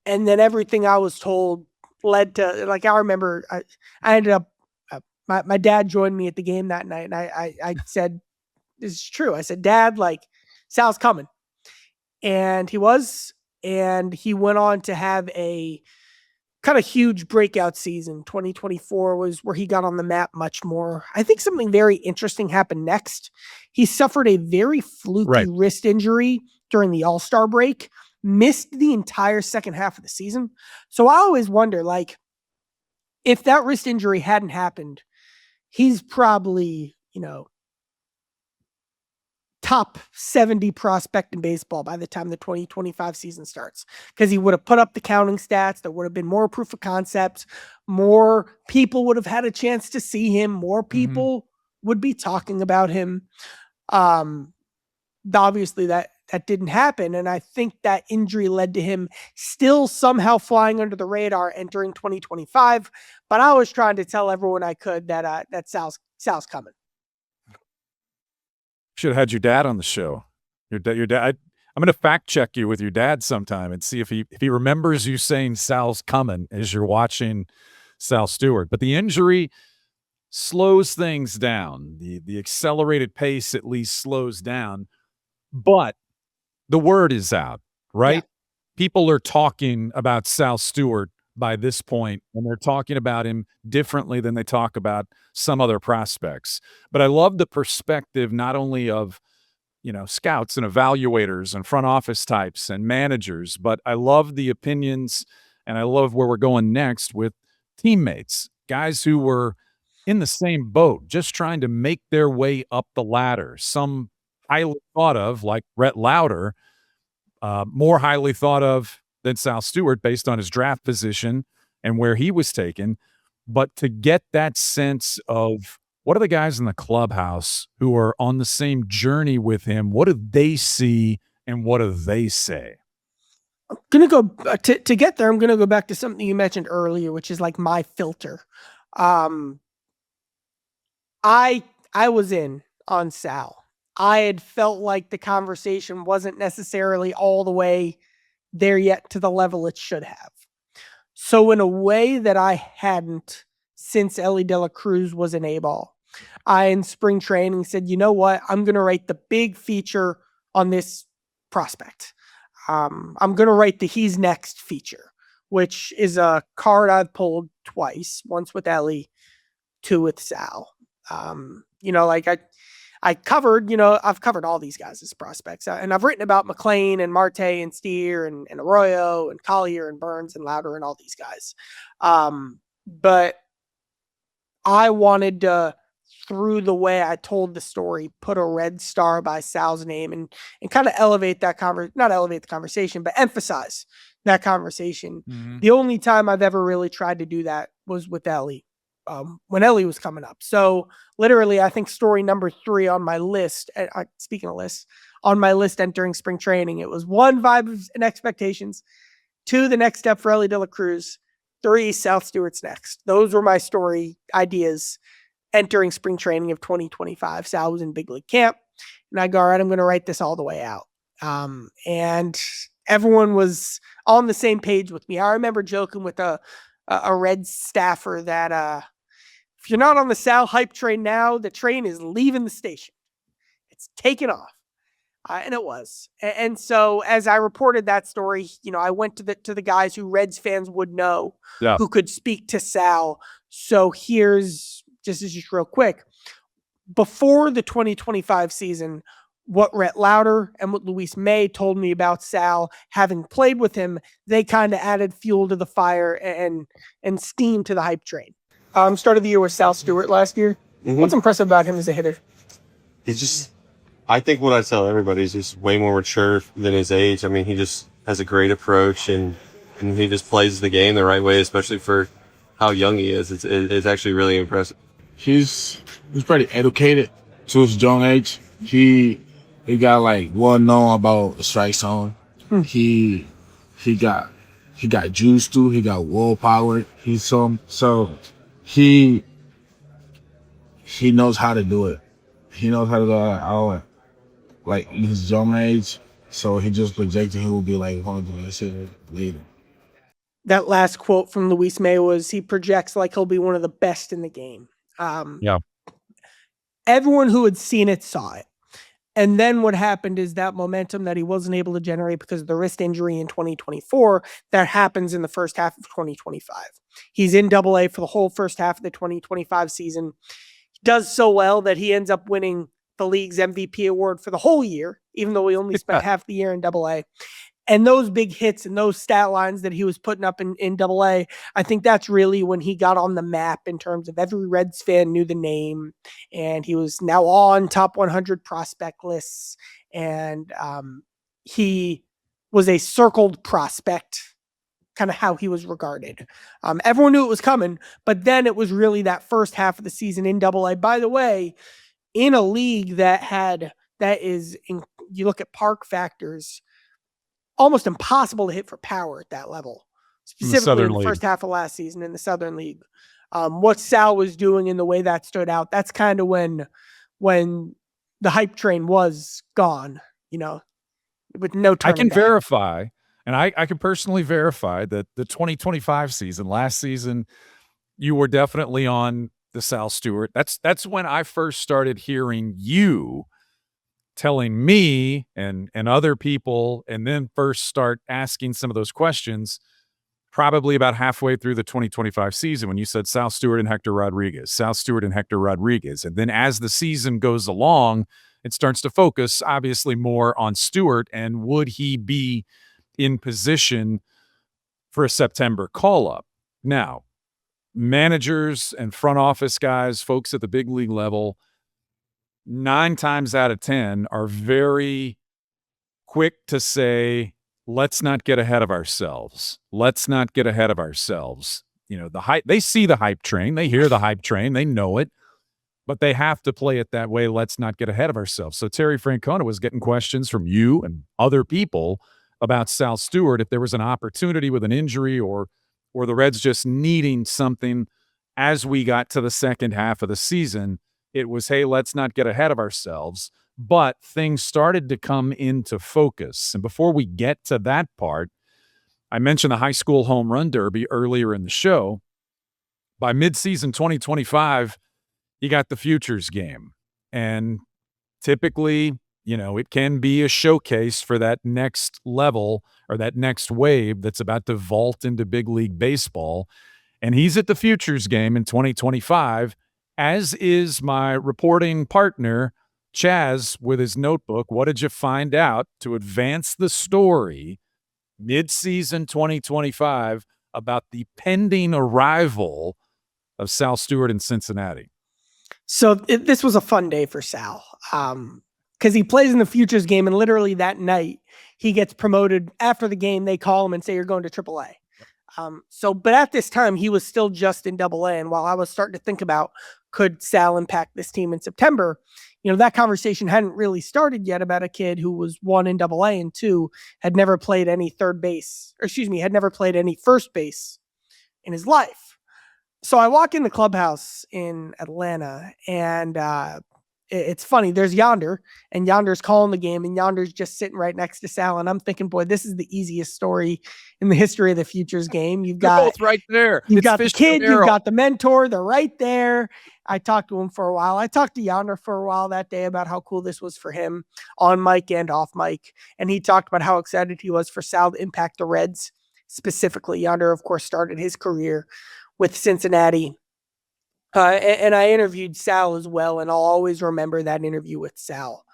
And then everything I was told led to, like, I remember I ended up, my dad joined me at the game that night. And I said, this is true. I said, Dad, like, Sal's coming. And he was, and he went on to have a kind of huge breakout season. 2024 was where he got on the map much more. I think something very interesting happened next. He suffered a very fluky wrist injury during the All-Star break, missed the entire second half of the season. So I always wonder, like, if that wrist injury hadn't happened, he's probably, top 70 prospect in baseball by the time the 2025 season starts, because he would have put up the counting stats. There would have been more proof of concept. More people would have had a chance to see him. More people would be talking about him. Obviously that didn't happen. And I think that injury led to him still somehow flying under the radar entering 2025. But I was trying to tell everyone I could that Sal's coming. Should have had your dad on the show. Your dad. I'm going to fact check you with your dad sometime and see if he remembers you saying Sal's coming as you're watching Sal Stewart. But the injury slows things down. The accelerated pace at least slows down. But the word is out, right? Yeah. People are talking about Sal Stewart by this point, and they're talking about him differently than they talk about some other prospects. But I love the perspective not only of, scouts and evaluators and front office types and managers, but I love the opinions, and I love where we're going next with teammates, guys who were in the same boat, just trying to make their way up the ladder. Some highly thought of, like Rhett Lauder, more highly thought of than Sal Stewart based on his draft position and where he was taken. But to get that sense of what are the guys in the clubhouse who are on the same journey with him, what do they see and what do they say? I'm going to go to get there. I'm going to go back to something you mentioned earlier, which is like my filter. I was in on Sal. I had felt like the conversation wasn't necessarily all the way there yet to the level it should have. So in a way that I hadn't since Ellie De La Cruz was an A-ball, I in spring training said, you know what? I'm going to write the big feature on this prospect. I'm going to write the he's next feature, which is a card I've pulled twice, once with Ellie, two with Sal. I covered, I've covered all these guys as prospects. And I've written about McLean and Marte and Steer and Arroyo and Collier and Burns and Lauder and all these guys. But I wanted to, through the way I told the story, put a red star by Sal's name and kind of elevate that not elevate the conversation, but emphasize that conversation. Mm-hmm. The only time I've ever really tried to do that was with Ellie. When Ellie was coming up. So literally, I think story number 3 on my list, speaking of lists, on my list entering spring training, it was 1, vibes and expectations, 2, the next step for Ellie De La Cruz, 3, Sal Stewart's next. Those were my story ideas entering spring training of 2025. Sal was in big league camp, and I go, all right, I'm going to write this all the way out. And everyone was on the same page with me. I remember joking with a Red staffer that if you're not on the Sal hype train now, the train is leaving the station. It's taken off. And it was. And so as I reported that story, I went to the guys who Reds fans would know, who could speak to Sal. So here's just real quick. before the 2025 season, what Rhett Lauder and what Luis May told me about Sal, having played with him, they kind of added fuel to the fire and steam to the hype train. Started the year with Sal Stewart last year. What's impressive about him as a hitter? He's just, I think what I tell everybody is just way more mature than his age. I mean, he just has a great approach and he just plays the game the right way, especially for how young he is. It's actually really impressive. He's pretty educated to his young age. He got like well known about the strike zone. He got juice too. He got willpower. So he knows how to do it. He knows how to do it all, like in his young age. So he just projected he will be like one of the best hitters later. That last quote from Luis May was, he projects like he'll be one of the best in the game. Yeah. Everyone who had seen it saw it. And then what happened is that momentum that he wasn't able to generate because of the wrist injury in 2024, that happens in the first half of 2025. He's in AA for the whole first half of the 2025 season. He does so well that he ends up winning the league's MVP award for the whole year, even though he only spent half the year in AA. And those big hits and those stat lines that he was putting up in AA, I think that's really when he got on the map in terms of every Reds fan knew the name, and he was now on top 100 prospect lists, and he was a circled prospect, kind of how he was regarded. Everyone knew it was coming, but then it was really that first half of the season in AA. By the way, in a league you look at park factors, almost impossible to hit for power at that level, specifically in the first half of last season in the Southern League. What Sal was doing in the way that stood out, that's kind of when the hype train was gone, with no turning I can back. verify, and I can personally verify that the 2025 season, last season, you were definitely on the Sal Stewart. That's when I first started hearing you telling me and other people, and then first start asking some of those questions, probably about halfway through the 2025 season, when you said Sal Stewart and Hector Rodriguez, Sal Stewart and Hector Rodriguez. And then as the season goes along, it starts to focus obviously more on Stewart, and would he be in position for a September call-up? Now, managers and front office guys, folks at the big league level, 9 times out of 10 are very quick to say, let's not get ahead of ourselves. Let's not get ahead of ourselves. The hype, they see the hype train, they hear the hype train, they know it, but they have to play it that way. Let's not get ahead of ourselves. So Terry Francona was getting questions from you and other people about Sal Stewart, if there was an opportunity with an injury or the Reds just needing something as we got to the second half of the season. It was, hey, let's not get ahead of ourselves. But things started to come into focus. And before we get to that part, I mentioned the high school home run derby earlier in the show. By midseason 2025, you got the Futures Game. And typically, it can be a showcase for that next level or that next wave that's about to vault into big league baseball. And he's at the Futures Game in 2025, as is my reporting partner, Chaz, with his notebook. What did you find out to advance the story mid-season 2025 about the pending arrival of Sal Stewart in Cincinnati? So this was a fun day for Sal, because he plays in the Futures Game, and literally that night he gets promoted. After the game, they call him and say, you're going to AAA. But at this time, he was still just in AA. And while I was starting to think about, could Sal impact this team in September, that conversation hadn't really started yet about a kid who was 1 in AA and 2 had never played any had never played any first base in his life. So I walk in the clubhouse in Atlanta, and it's funny. There's Yonder, and Yonder's calling the game, and Yonder's just sitting right next to Sal. And I'm thinking, boy, this is the easiest story in the history of the Futures Game. You've got both right there. You've got the kid, you've got the mentor. They're right there. I talked to him for a while. I talked to Yonder for a while that day about how cool this was for him on mic and off mic. And he talked about how excited he was for Sal to impact the Reds specifically. Yonder, of course, started his career with Cincinnati And I interviewed Sal as well, and I'll always remember that interview with Sal.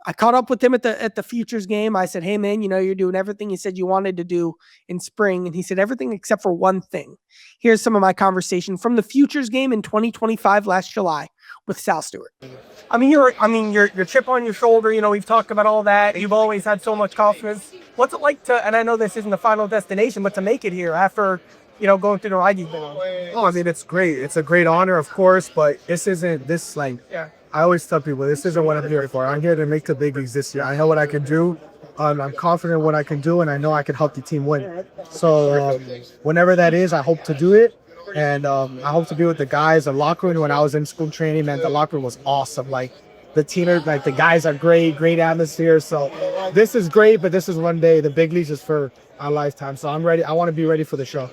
I caught up with him at the Futures game. I said, "Hey man, you're doing everything you said you wanted to do in spring." And he said, "Everything except for one thing." Here's some of my conversation from the Futures game in 2025 last July with Sal Stewart. Your chip on your shoulder, we've talked about all that. You've always had so much confidence. What's it like to, and I know this isn't the final destination, but to make it here after, going through the ride you've been on? Oh, I mean, it's great. It's a great honor, of course, but this isn't this like. Yeah. I always tell people this isn't what I'm here for. I'm here to make the big leagues this year. I know what I can do. I'm confident in what I can do, and I know I can help the team win. So whenever that is, I hope to do it. And I hope to be with the guys. The locker room when I was in school training, man, the locker room was awesome. Like the team, like the guys are great atmosphere. So this is great, but this is one day. The big leagues is for our lifetime. So I'm ready. I want to be ready for the show.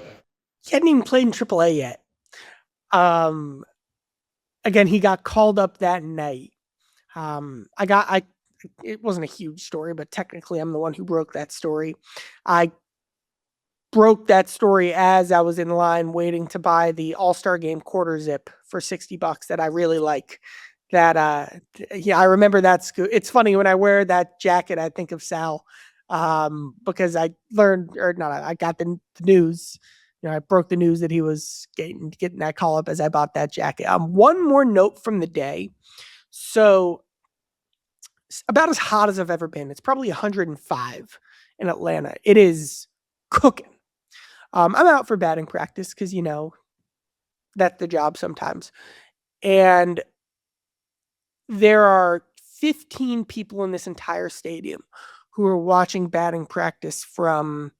He hadn't even played in AAA yet. Again, he got called up that night. It wasn't a huge story, but technically I'm the one who broke that story. I broke that story as I was in line waiting to buy the All-Star Game quarter zip for $60 that I really like. I remember that's good. It's funny when I wear that jacket, I think of Sal, because I got the news. I broke the news that he was getting that call up as I bought that jacket. One more note from the day. So about as hot as I've ever been. It's probably 105 in Atlanta. It is cooking. I'm out for batting practice because, that's the job sometimes. And there are 15 people in this entire stadium who are watching batting practice from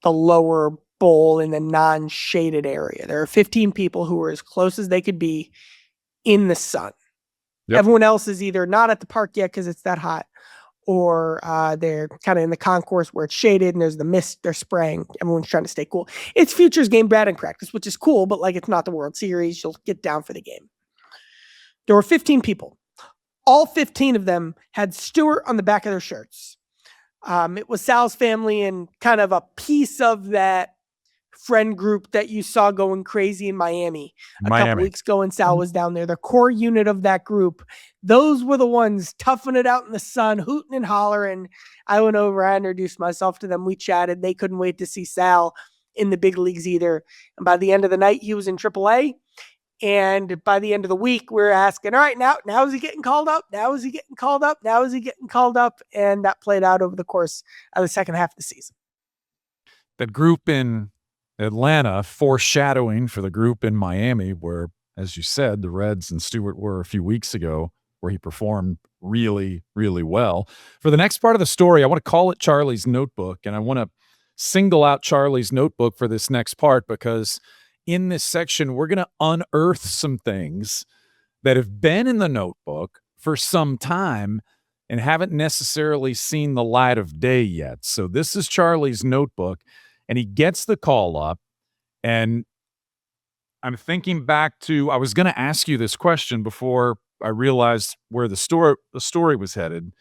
the lower bowl in the non-shaded area. There are 15 people who are as close as they could be in the sun. Yep. Everyone else is either not at the park yet because it's that hot, or they're kind of in the concourse where it's shaded and there's the mist, they're spraying. Everyone's trying to stay cool. It's Futures Game batting practice, which is cool, but it's not the World Series. You'll get down for the game. There were 15 people. All 15 of them had Stewart on the back of their shirts. It was Sal's family and kind of a piece of that friend group that you saw going crazy in Miami a couple weeks ago when Sal was down there. The core unit of that group, those were the ones toughing it out in the sun, hooting and hollering. I went over, I introduced myself to them. We chatted. They couldn't wait to see Sal in the big leagues either. And by the end of the night, he was in AAA. And by the end of the week, we're asking, all right, now is he getting called up? Now is he getting called up? Now is he getting called up? And that played out over the course of the second half of the season. That group in Atlanta foreshadowing for the group in Miami where, as you said, the Reds and Stewart were a few weeks ago, where he performed really, really well. For the next part of the story, I want to call it Charlie's Notebook, and I want to single out Charlie's Notebook for this next part because in this section, we're going to unearth some things that have been in the notebook for some time and haven't necessarily seen the light of day yet. So this is Charlie's Notebook. And he gets the call up, and I'm thinking back to, I was going to ask you this question before I realized where the story was headed.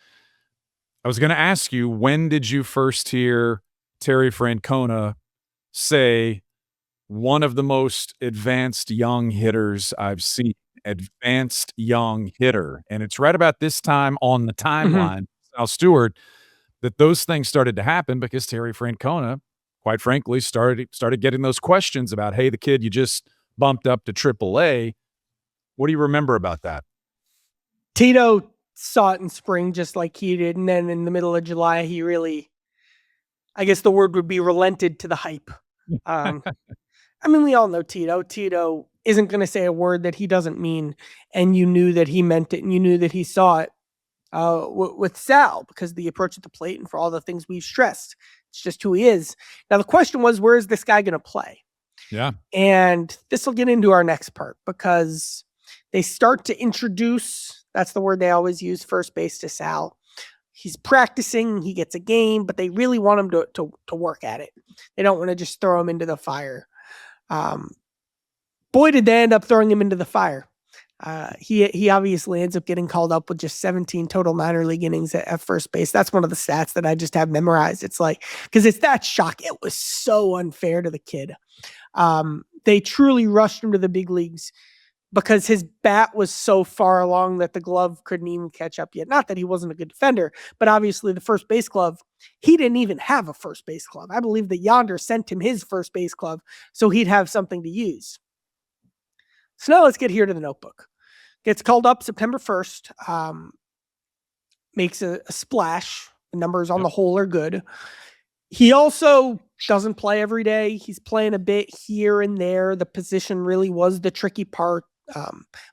I was going to ask you, when did you first hear Terry Francona say, one of the most advanced young hitters I've seen, advanced young hitter? And it's right about this time on the timeline, Sal Stewart, that those things started to happen because Terry Francona, quite frankly, started getting those questions about, hey, the kid you just bumped up to AAA. What do you remember about that? Tito saw it in spring just like he did. And then in the middle of July, he really, I guess the word would be relented to the hype. We all know Tito. Tito isn't going to say a word that he doesn't mean. And you knew that he meant it and you knew that he saw it with Sal because of the approach at the plate and for all the things we've stressed. It's just who he is. Now, the question was, where is this guy going to play? Yeah. And this will get into our next part because they start to introduce, that's the word they always use, first base to Sal. He's practicing, he gets a game, but they really want him to work at it. They don't want to just throw him into the fire. Boy, did they end up throwing him into the fire. He obviously ends up getting called up with just 17 total minor league innings at first base. That's one of the stats that I just have memorized. It's because it's that shock. It was so unfair to the kid. they truly rushed him to the big leagues because his bat was so far along that the glove couldn't even catch up yet. Not that he wasn't a good defender, but obviously the first base glove, he didn't even have a first base glove. I believe that Yonder sent him his first base glove so he'd have something to use. So now let's get here to the notebook. Gets called up September 1st, makes a splash. The numbers on the whole are good. He also doesn't play every day. He's playing a bit here and there. The position really was the tricky part.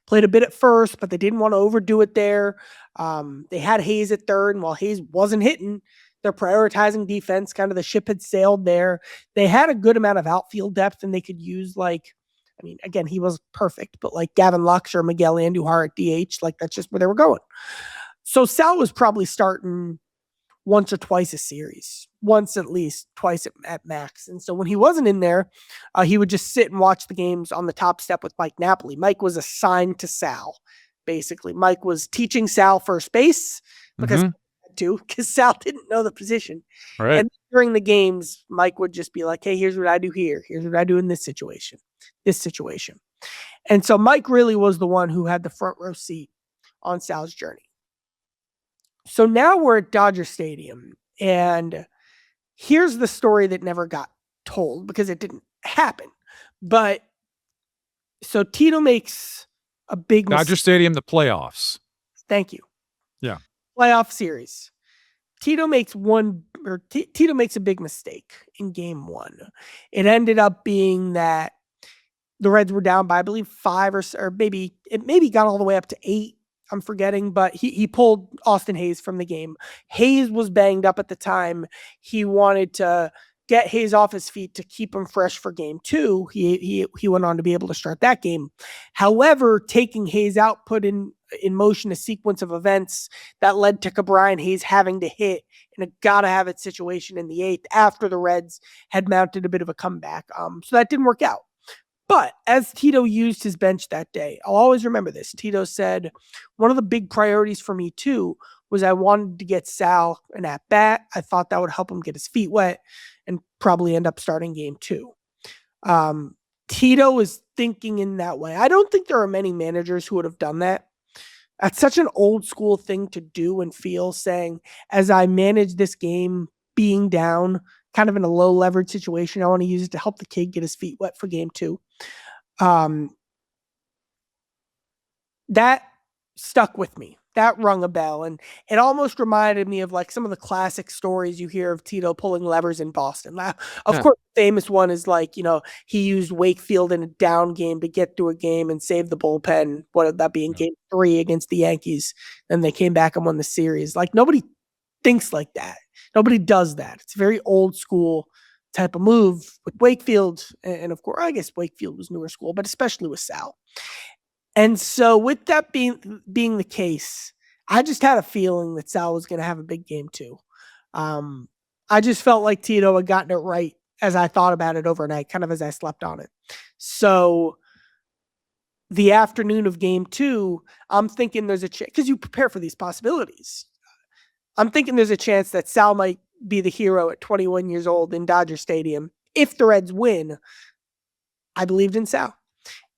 Played a bit at first, but they didn't want to overdo it there. They had Hayes at third, and while Hayes wasn't hitting, they're prioritizing defense. Kind of the ship had sailed there. They had a good amount of outfield depth, and they could use again, he was perfect, but like Gavin Lux or Miguel Andujar at DH, like that's just where they were going. So Sal was probably starting once or twice a series, once at least, twice at max. And so when he wasn't in there, he would just sit and watch the games on the top step with Mike Napoli. Mike was assigned to Sal, basically. Mike was teaching Sal first base because Sal didn't know the position. Right. And during the games, Mike would just be like, hey, here's what I do here. Here's what I do in this situation. And so Mike really was the one who had the front row seat on Sal's journey. So now we're at Dodger Stadium, and here's the story that never got told because it didn't happen. But so Tito makes a big Dodger Stadium, the playoffs. Thank you. Yeah. Playoff series. Tito makes a big mistake in game 1. It ended up being that the Reds were down by, I believe, 5 or maybe got all the way up to 8. I'm forgetting, but he pulled Austin Hayes from the game. Hayes was banged up at the time. He wanted to get Hayes off his feet to keep him fresh for game 2. He went on to be able to start that game. However, taking Hayes out put in motion a sequence of events that led to Brian Hayes having to hit in a gotta-have-it situation in the 8th after the Reds had mounted a bit of a comeback. So that didn't work out. But as Tito used his bench that day, I'll always remember this. Tito said, one of the big priorities for me too was I wanted to get Sal an at-bat. I thought that would help him get his feet wet and probably end up starting game 2. Tito is thinking in that way. I don't think there are many managers who would have done that. That's such an old school thing to do and feel, saying, as I manage this game being down, kind of in a low leverage situation, I want to use it to help the kid get his feet wet for game 2. That stuck with me. That rung a bell. And it almost reminded me of like some of the classic stories you hear of Tito pulling levers in Boston. Of course, the famous one is like, he used Wakefield in a down game to get through a game and save the bullpen. What would that be in game 3 against the Yankees? Then they came back and won the series. Like nobody thinks like that. Nobody does that. It's a very old school type of move with Wakefield. And of course, I guess Wakefield was newer school, but especially with Sal. And so with that being the case, I just had a feeling that Sal was going to have a big game too. I just felt like Tito had gotten it right as I thought about it overnight, kind of as I slept on it. So the afternoon of game 2, I'm thinking there's a chance, because you prepare for these possibilities. I'm thinking there's a chance that Sal might be the hero at 21 years old in Dodger Stadium. If the Reds win, I believed in Sal.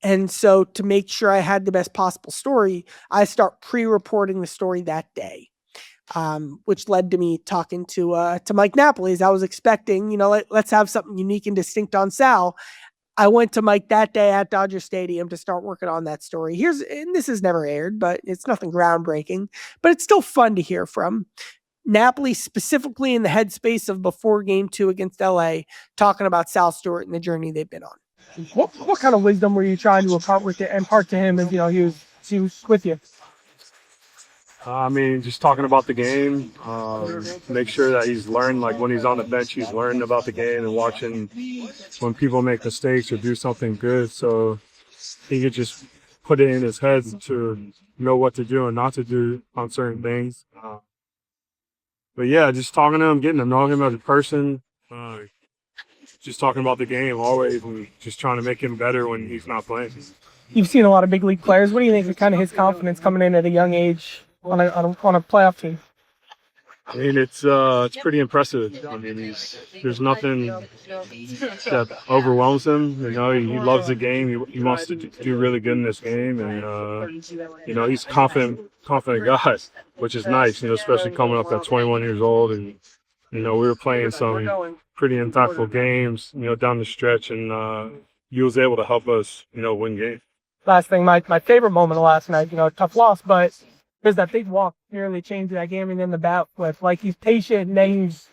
And so to make sure I had the best possible story, I start pre-reporting the story that day, which led to me talking to Mike Napoli. As I was expecting, let's have something unique and distinct on Sal. I went to Mike that day at Dodger Stadium to start working on that story. And this has never aired, but it's nothing groundbreaking, but it's still fun to hear from. Napoli, specifically in the headspace of before game 2 against LA, talking about Sal Stewart and the journey they've been on. What kind of wisdom were you trying to impart to him as he was with you? Just talking about the game, make sure that he's learned, like when he's on the bench, he's learning about the game and watching when people make mistakes or do something good, so he could just put it in his head to know what to do and not to do on certain things. But yeah, just talking to him, getting to know him as a person, just talking about the game always and just trying to make him better when he's not playing. You've seen a lot of big league players. What do you think of kind of his confidence coming in at a young age on a playoff team? I mean, it's pretty impressive. I mean, there's nothing that overwhelms him. You know, he loves the game. He wants to do really good in this game, and you know, he's confident guy, which is nice. You know, especially coming up at 21 years old, and you know, we were playing some pretty impactful games, you know, down the stretch, and he was able to help us, you know, win games. Last thing, my favorite moment of last night, tough loss, but there's that big walk nearly changed that game and in the bat with, like, he's patient and then he's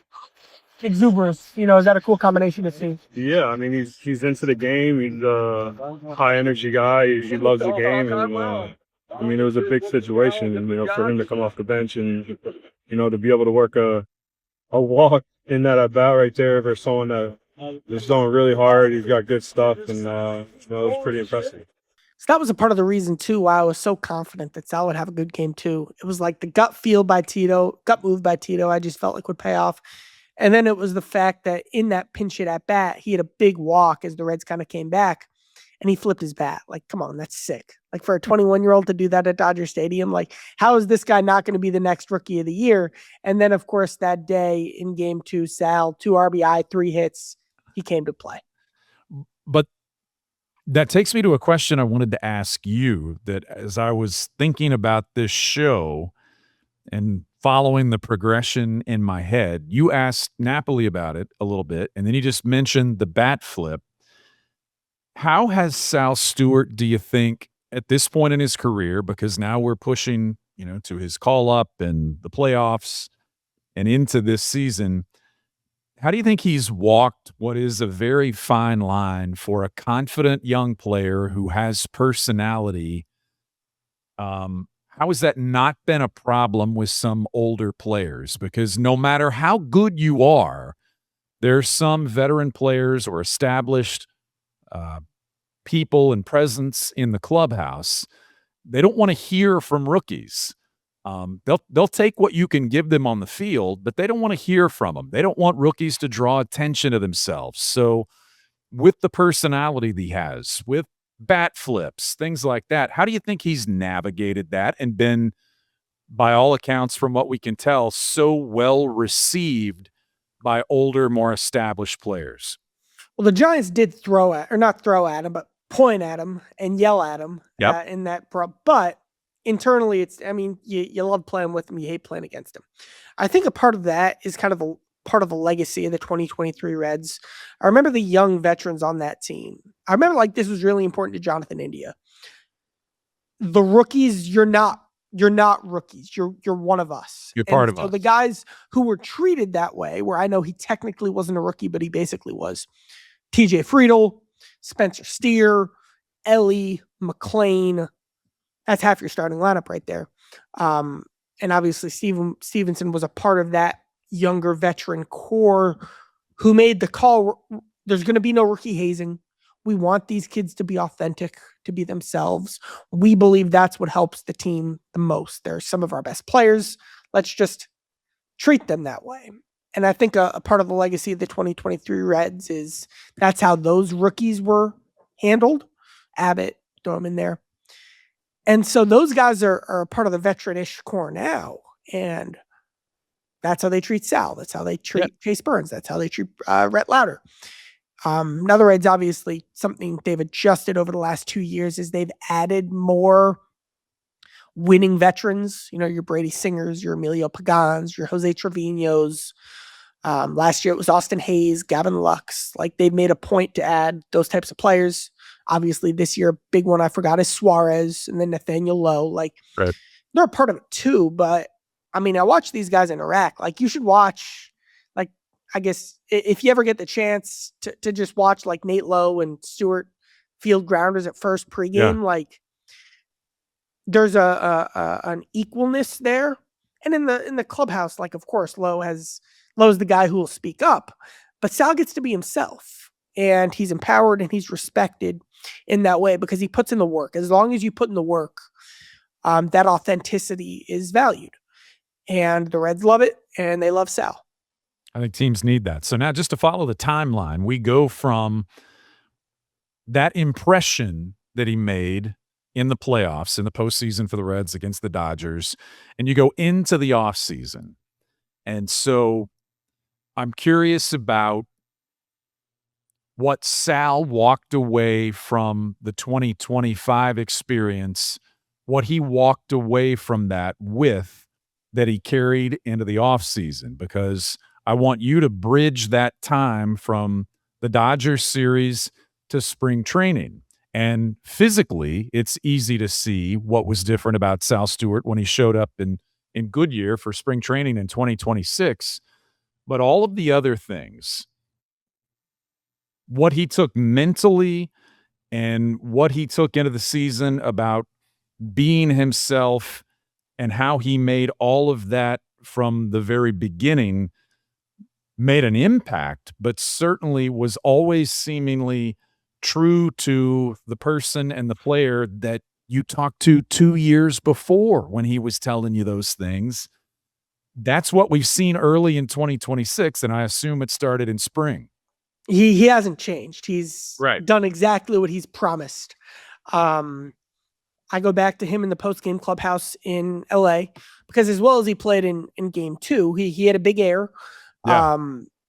exuberance. Is that a cool combination to see? Yeah, I mean, he's into the game. He's a high energy guy. He loves the game, and I mean, it was a big situation, and for him to come off the bench and to be able to work a walk in that at bat right there for someone that is throwing really hard. He's got good stuff, and it was pretty impressive. So that was a part of the reason too why I was so confident that Sal would have a good game too. It was like the gut move by Tito, I just felt like would pay off. And then it was the fact that in that pinch hit at bat, he had a big walk as the Reds kind of came back and he flipped his bat. Like, come on, that's sick. Like for a 21-year-old to do that at Dodger Stadium, like how is this guy not going to be the next rookie of the year? And then of course that day in game 2, Sal, 2 RBI, 3 hits, he came to play. But that takes me to a question I wanted to ask you, that as I was thinking about this show and following the progression in my head, you asked Napoli about it a little bit, and then you just mentioned the bat flip. How has Sal Stewart, do you think, at this point in his career, because now we're pushing, to his call up and the playoffs and into this season, how do you think he's walked what is a very fine line for a confident young player who has personality? How has that not been a problem with some older players? Because no matter how good you are, there's some veteran players or established people and presence in the clubhouse. They don't want to hear from rookies. They'll take what you can give them on the field, but they don't want to hear from them. They don't want rookies to draw attention to themselves. So with the personality that he has, with bat flips, things like that, how do you think he's navigated that and been, by all accounts, from what we can tell, so well received by older, more established players? Well, the Giants did not throw at him, but point at him and yell at him in that but internally, you love playing with him, you hate playing against him. I think a part of that is kind of a part of the legacy of the 2023 Reds. I remember the young veterans on that team. I remember this was really important to Jonathan India. The rookies, you're not rookies. You're one of us. You're part of us. So the guys who were treated that way, where I know he technically wasn't a rookie, but he basically was. TJ Friedel, Spencer Steer, Ellie, McClain. That's half your starting lineup right there. And obviously Stevenson was a part of that younger veteran core who made the call. There's going to be no rookie hazing. We want these kids to be authentic, to be themselves. We believe that's what helps the team the most. They're some of our best players. Let's just treat them that way. And I think a part of the legacy of the 2023 Reds is that's how those rookies were handled. Abbott, throw him in there. And so those guys are a part of the veteran-ish core now. And that's how they treat Sal. That's how they treat Chase Burns. That's how they treat Rhett Lauder. Another Reds, obviously, something they've adjusted over the last 2 years is they've added more winning veterans. Your Brady Singers, your Emilio Pagans, your Jose Trevino's. Last year it was Austin Hayes, Gavin Lux. They've made a point to add those types of players. Obviously, this year, big one I forgot is Suarez, and then Nathaniel Lowe. Right. They're a part of it too, but I watch these guys interact. You should watch, I guess, if you ever get the chance to just watch Nate Lowe and Stewart field grounders at first pregame, there's an equalness there. And in the clubhouse, of course, Lowe's the guy who will speak up, but Sal gets to be himself, and he's empowered and he's respected in that way because he puts in the work. As long as you put in the work, that authenticity is valued, and the Reds love it and they love Sal. I think teams need that. So now, just to follow the timeline, we go from that impression that he made in the playoffs, in the postseason for the Reds against the Dodgers, and you go into the offseason. And so I'm curious about what Sal walked away from the 2025 experience, what he walked away from that with, that he carried into the offseason, because I want you to bridge that time from the Dodgers series to spring training. And physically, it's easy to see what was different about Sal Stewart when he showed up in Goodyear for spring training in 2026. But all of the other things, what he took mentally and what he took into the season about being himself and how he made all of that from the very beginning, made an impact, but certainly was always seemingly true to the person and the player that you talked to 2 years before when he was telling you those things. That's what we've seen early in 2026, and I assume it started in spring. He hasn't changed. He's Right. done exactly what he's promised. I go back to him in the post-game clubhouse in LA, because as well as he played in game 2, he had a big error. Yeah.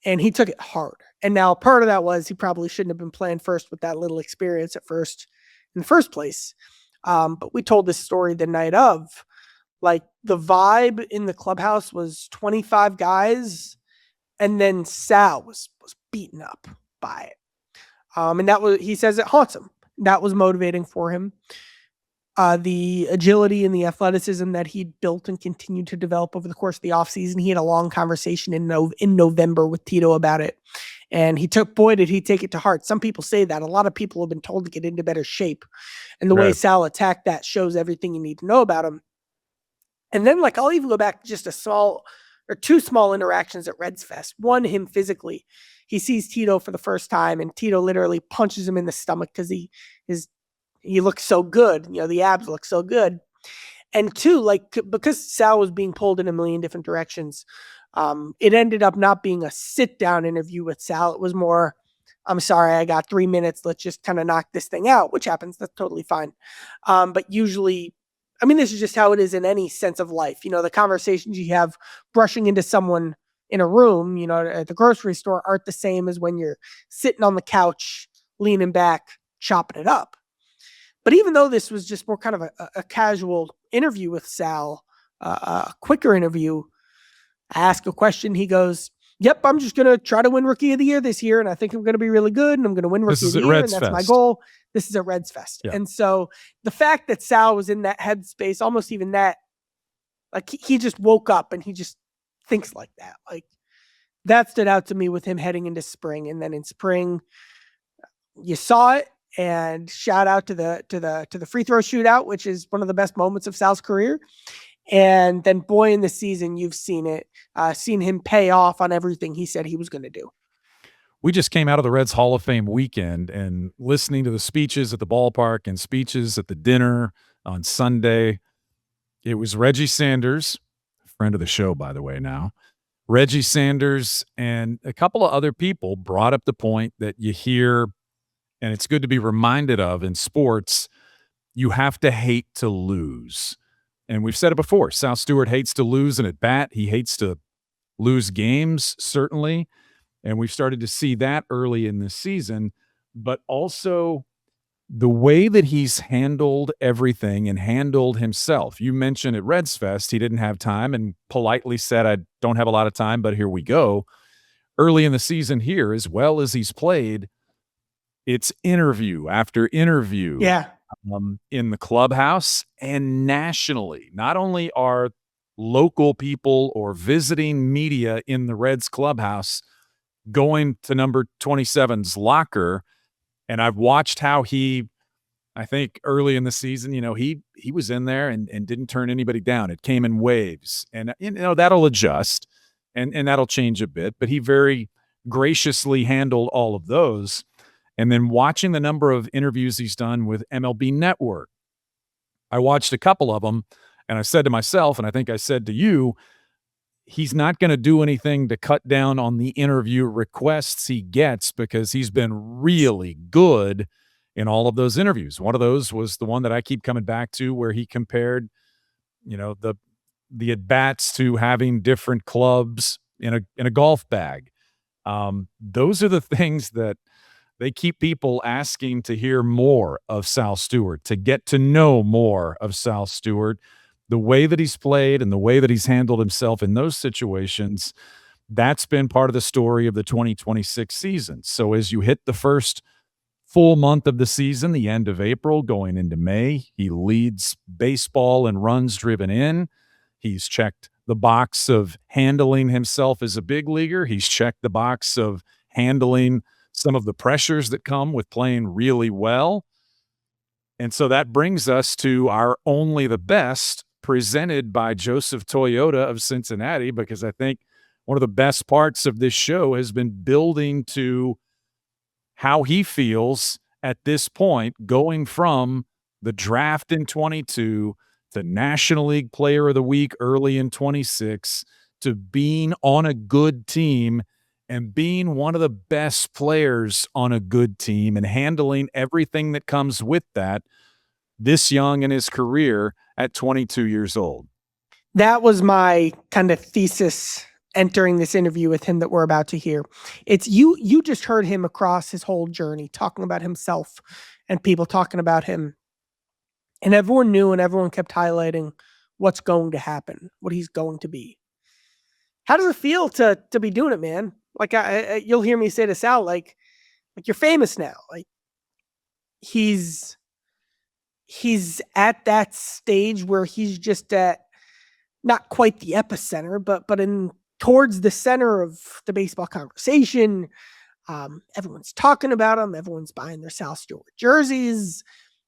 And he took it hard. And now part of that was he probably shouldn't have been playing first with that little experience at first in the first place. But we told this story the night of, like, the vibe in the clubhouse was 25 guys, and then Sal was beaten up by it. And that was, he says it haunts him. That was motivating for him. The agility and the athleticism that he'd built and continued to develop over the course of the offseason. He had a long conversation in November with Tito about it. And did he take it to heart? Some people say that. A lot of people have been told to get into better shape. And the way Right. Sal attacked that shows everything you need to know about him. And then, like, I'll even go back to just two small interactions at Reds Fest. One, him physically. He sees Tito for the first time, and Tito literally punches him in the stomach because he looks so good. You know, the abs look so good. And two, like, because Sal was being pulled in a million different directions, it ended up not being a sit-down interview with Sal. It was more, I'm sorry, I got 3 minutes. Let's just kind of knock this thing out, which happens. That's totally fine. But usually, I mean, this is just how it is in any sense of life. You know, the conversations you have brushing into someone in a room, you know, at the grocery store aren't the same as when you're sitting on the couch, leaning back, chopping it up. But even though this was just more kind of a casual interview with Sal, a quicker interview, I ask a question. He goes, "Yep, I'm just going to try to win Rookie of the Year this year, and I think I'm going to be really good, and I'm going to win Rookie of the Year, and that's my goal. This is at Reds Fest." Yeah. And so the fact that Sal was in that headspace, almost even that, like, he just woke up and he just thinks like that. Like, that stood out to me with him heading into spring. And then in spring, you saw it. And shout out to the free throw shootout, which is one of the best moments of Sal's career. And then, boy, in the season, you've seen it, seen him pay off on everything he said he was going to do. We just came out of the Reds Hall of Fame weekend, and listening to the speeches at the ballpark and speeches at the dinner on Sunday, it was Reggie Sanders, friend of the show, by the way, now. Reggie Sanders and a couple of other people brought up the point that you hear, and it's good to be reminded of in sports, you have to hate to lose. And we've said it before, Sal Stewart hates to lose an at-bat. He hates to lose games, certainly. And we've started to see that early in this season. But also the way that he's handled everything and handled himself. You mentioned at Reds Fest, he didn't have time and politely said, "I don't have a lot of time, but here we go." Early in the season here, as well as he's played, it's interview after interview. Yeah. In the clubhouse and nationally. Not only are local people or visiting media in the Reds clubhouse going to number 27's locker, and I've watched how I think early in the season, you know, he was in there and didn't turn anybody down. It came in waves, and you know, that'll adjust and that'll change a bit, but he very graciously handled all of those. And then watching the number of interviews he's done with MLB Network, I watched a couple of them, and I said to myself, and I think I said to you, he's not going to do anything to cut down on the interview requests he gets, because he's been really good in all of those interviews. One of those was the one that I keep coming back to, where he compared, you know, the the at-bats to having different clubs in a golf bag. Those are the things that they keep people asking to hear more of Sal Stewart, to get to know more of Sal Stewart, the way that he's played and the way that he's handled himself in those situations. That's been part of the story of the 2026 season. So as you hit the first full month of the season, the end of April going into May, he leads baseball in runs driven in. He's checked the box of handling himself as a big leaguer. He's checked the box of handling some of the pressures that come with playing really well. And so that brings us to our Only the Best, presented by Joseph Toyota of Cincinnati, because I think one of the best parts of this show has been building to how he feels at this point, going from the draft in 22 to National League Player of the Week early in 26 to being on a good team and being one of the best players on a good team and handling everything that comes with that this young in his career at 22 years old. That was my kind of thesis entering this interview with him that we're about to hear. It's you just heard him across his whole journey talking about himself and people talking about him. And everyone knew and everyone kept highlighting what's going to happen, what he's going to be. How does it feel to be doing it, man? Like you'll hear me say to Sal, like you're famous now. Like he's at that stage where he's just at not quite the epicenter, but in towards the center of the baseball conversation. Everyone's talking about him. Everyone's buying their Sal Stewart jerseys.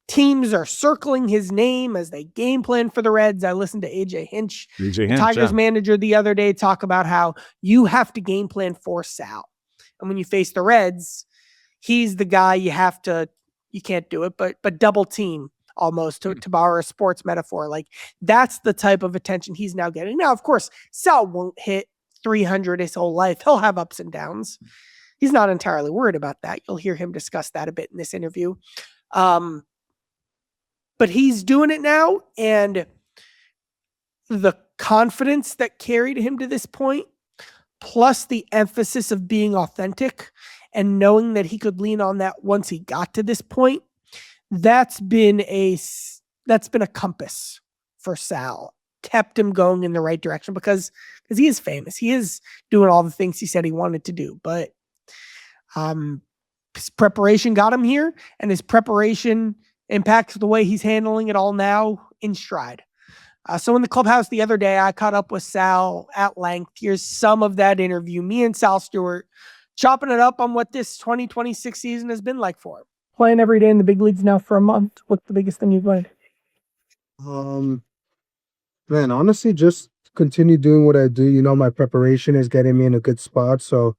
Teams are circling his name as they game plan for the Reds. I listened to AJ Hinch, Tigers manager, the other day, talk about how you have to game plan for Sal. And when you face the Reds, he's the guy you can't do it, but double team almost, to borrow a sports metaphor. Like that's the type of attention he's now getting. Now, of course, Sal won't hit 300 his whole life. He'll have ups and downs. He's not entirely worried about that. You'll hear him discuss that a bit in this interview. But he's doing it now, and the confidence that carried him to this point, plus the emphasis of being authentic and knowing that he could lean on that once he got to this point, that's been a compass for Sal. Kept him going in the right direction because he is famous. He is doing all the things he said he wanted to do, but his preparation got him here, and his preparation impacts the way he's handling it all now in stride. So in the clubhouse the other day, I caught up with Sal at length. Here's some of that interview. Me and Sal Stewart chopping it up on what this 2026 season has been like for him. Playing every day in the big leagues now for a month. What's the biggest thing you've learned? Man, honestly, just continue doing what I do. You know, my preparation is getting me in a good spot. So,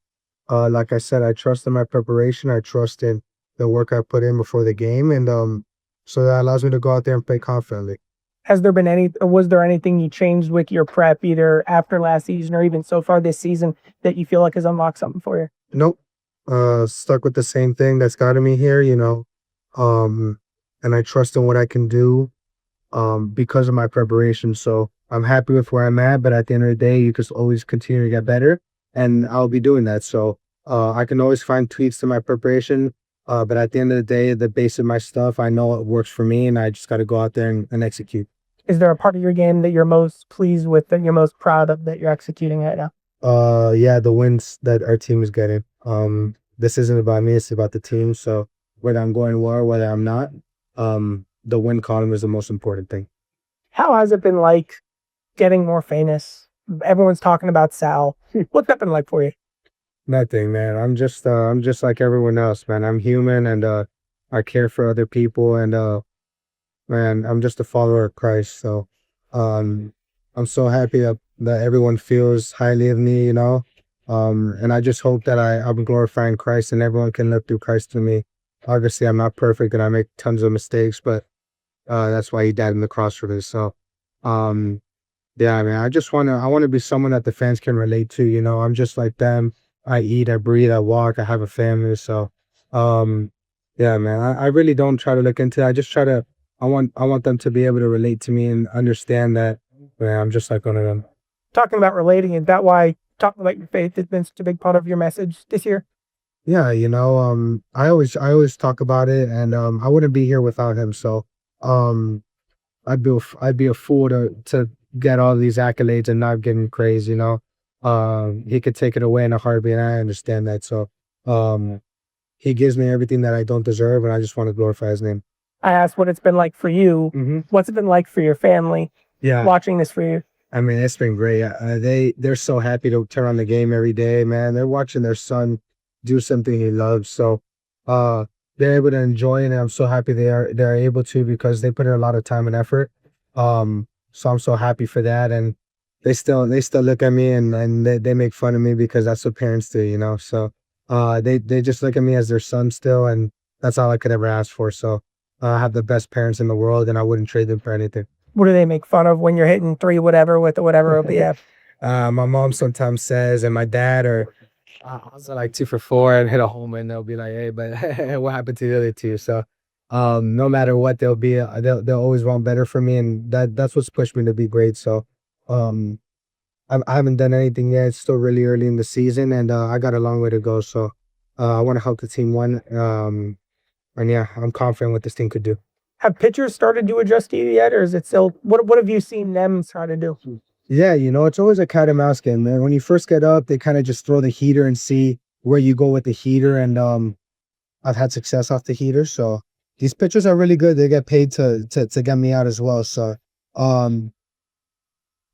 like I said, I trust in my preparation. I trust in the work I put in before the game. And so that allows me to go out there and play confidently. Was there anything you changed with your prep either after last season or even so far this season that you feel like has unlocked something for you? Nope. Stuck with the same thing that's gotten me here, you know. And I trust in what I can do because of my preparation. So I'm happy with where I'm at, but at the end of the day, you can always continue to get better, and I'll be doing that. So I can always find tweaks to my preparation, but at the end of the day, the base of my stuff, I know it works for me, and I just got to go out there and execute. Is there a part of your game that you're most pleased with, that you're most proud of, that you're executing right now? Yeah, the wins that our team is getting. This isn't about me, it's about the team. So whether I'm going well, whether I'm not, the win column is the most important thing. How has it been like getting more famous? Everyone's talking about Sal. What's that been like for you? Nothing, man. I'm just like everyone else, man. I'm human, and I care for other people, and man, I'm just a follower of Christ. So I'm so happy that everyone feels highly of me, you know. And I just hope that I'm glorifying Christ and everyone can live through Christ to me. Obviously, I'm not perfect and I make tons of mistakes, but that's why he died on the cross for this. So, yeah, man, I want to be someone that the fans can relate to. You know, I'm just like them. I eat, I breathe, I walk, I have a family. So, yeah, man, I really don't try to look into it. I just I want them to be able to relate to me and understand that yeah, I'm just like one of them. Talking about relating, is that why talking about your faith has been such a big part of your message this year? Yeah, I always talk about it, and I wouldn't be here without him. So, um, I'd be a fool to get all these accolades and not give him praise. He could take it away in a heartbeat, and I understand that. So, um, he gives me everything that I don't deserve, and I just want to glorify his name. I asked what it's been like for you. Mm-hmm. What's it been like for your family Yeah, watching this for you? I mean, it's been great. They're so happy to turn on the game every day, man. They're watching their son do something he loves. So, they're able to enjoy it, and I'm so happy they're able to, because they put in a lot of time and effort. So I'm so happy for that, and they still look at me, and they make fun of me, because that's what parents do. So, they just look at me as their son still, and that's all I could ever ask for. So, I have the best parents in the world, and I wouldn't trade them for anything. What do they make fun of when you're hitting 3 whatever with the whatever OPF? My mom sometimes says, and my dad, or I was like 2 for 4 and hit a home, and they'll be like, "Hey, but what happened to the other two?" So, no matter what, they'll always want better for me, and that's what's pushed me to be great. So, um, I haven't done anything yet. It's still really early in the season, and I got a long way to go. So, I want to help the team win. And yeah, I'm confident what this team could do. Have pitchers started to adjust to you yet, or is it still what have you seen them try to do? Yeah, it's always a cat and mouse game, man. When you first get up, they kind of just throw the heater and see where you go with the heater. And I've had success off the heater. So these pitchers are really good. They get paid to get me out as well. So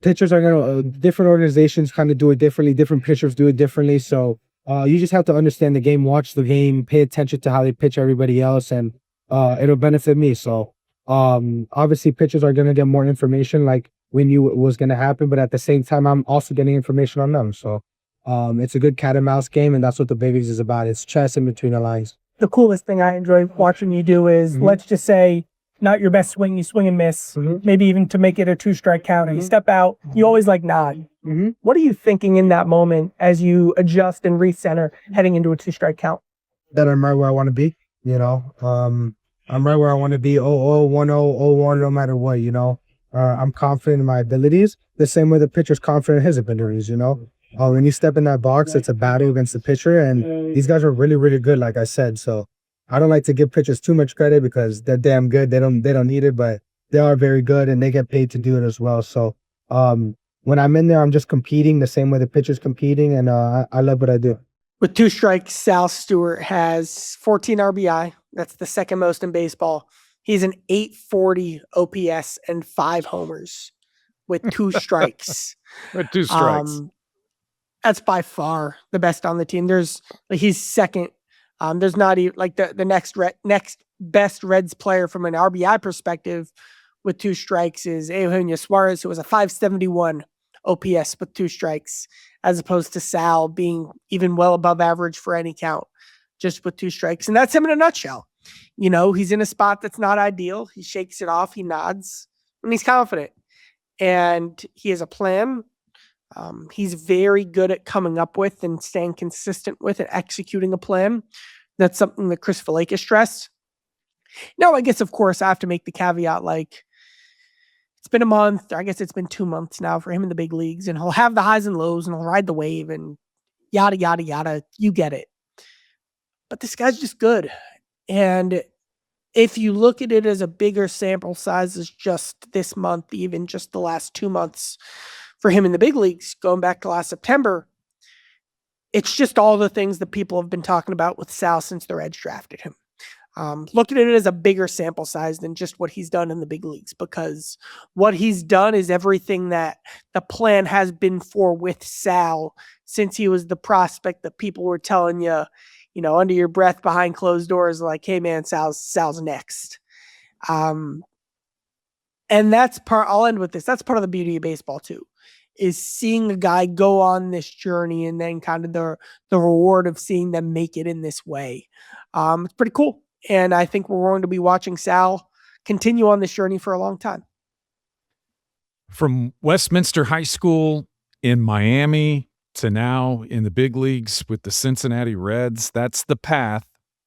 pitchers are different organizations kind of do it differently. Different pitchers do it differently. So you just have to understand the game, watch the game, pay attention to how they pitch everybody else, and it'll benefit me. So obviously pitchers are going to get more information, like we knew it was going to happen, but at the same time, I'm also getting information on them. So it's a good cat and mouse game, and that's what the big leagues is about. It's chess in between the lines. The coolest thing I enjoy watching you do is, let's just say, not your best swing, you swing and miss, maybe even to make it a 2-strike count, you step out, you always nod. What are you thinking in that moment as you adjust and recenter heading into a 2-strike count? That I'm right where I want to be, I'm right where I want to be, 0-0, 1-0, 0-1, no matter what, I'm confident in my abilities, the same way the pitcher's confident in his abilities, When you step in that box, it's a battle against the pitcher, and these guys are really, really good, like I said. So I don't like to give pitchers too much credit, because they're damn good. They don't need it, but they are very good, and they get paid to do it as well. So when I'm in there, I'm just competing the same way the pitcher's competing, and I love what I do. With 2 strikes, Sal Stewart has 14 RBI. That's the second most in baseball. He's an 840 OPS and 5 homers with 2 strikes. With 2 strikes. That's by far the best on the team. He's second. There's not even the next best Reds player from an RBI perspective with 2 strikes is Eugenio Suarez, who was a 571 OPS with 2 strikes, as opposed to Sal being even well above average for any count, just with 2 strikes. And that's him in a nutshell. He's in a spot that's not ideal. He shakes it off, he nods, and he's confident. And he has a plan. He's very good at coming up with and staying consistent with and executing a plan. That's something that Chris Faleka stressed. Now, I guess, of course, I have to make the caveat, it's been a month, or I guess it's been 2 months now for him in the big leagues, and he'll have the highs and lows, and he'll ride the wave, and yada, yada, yada. You get it. But this guy's just good. And if you look at it as a bigger sample size as just this month, even just the last 2 months for him in the big leagues, going back to last September, it's just all the things that people have been talking about with Sal since the Reds drafted him. Look at it as a bigger sample size than just what he's done in the big leagues, because what he's done is everything that the plan has been for with Sal since he was the prospect that people were telling you, under your breath behind closed doors, like, hey man, Sal's next. And that's I'll end with this. That's part of the beauty of baseball too, is seeing a guy go on this journey and then kind of the reward of seeing them make it in this way. It's pretty cool. And I think we're going to be watching Sal continue on this journey for a long time. From Westminster High School in Miami to now in the big leagues with the Cincinnati Reds, that's the path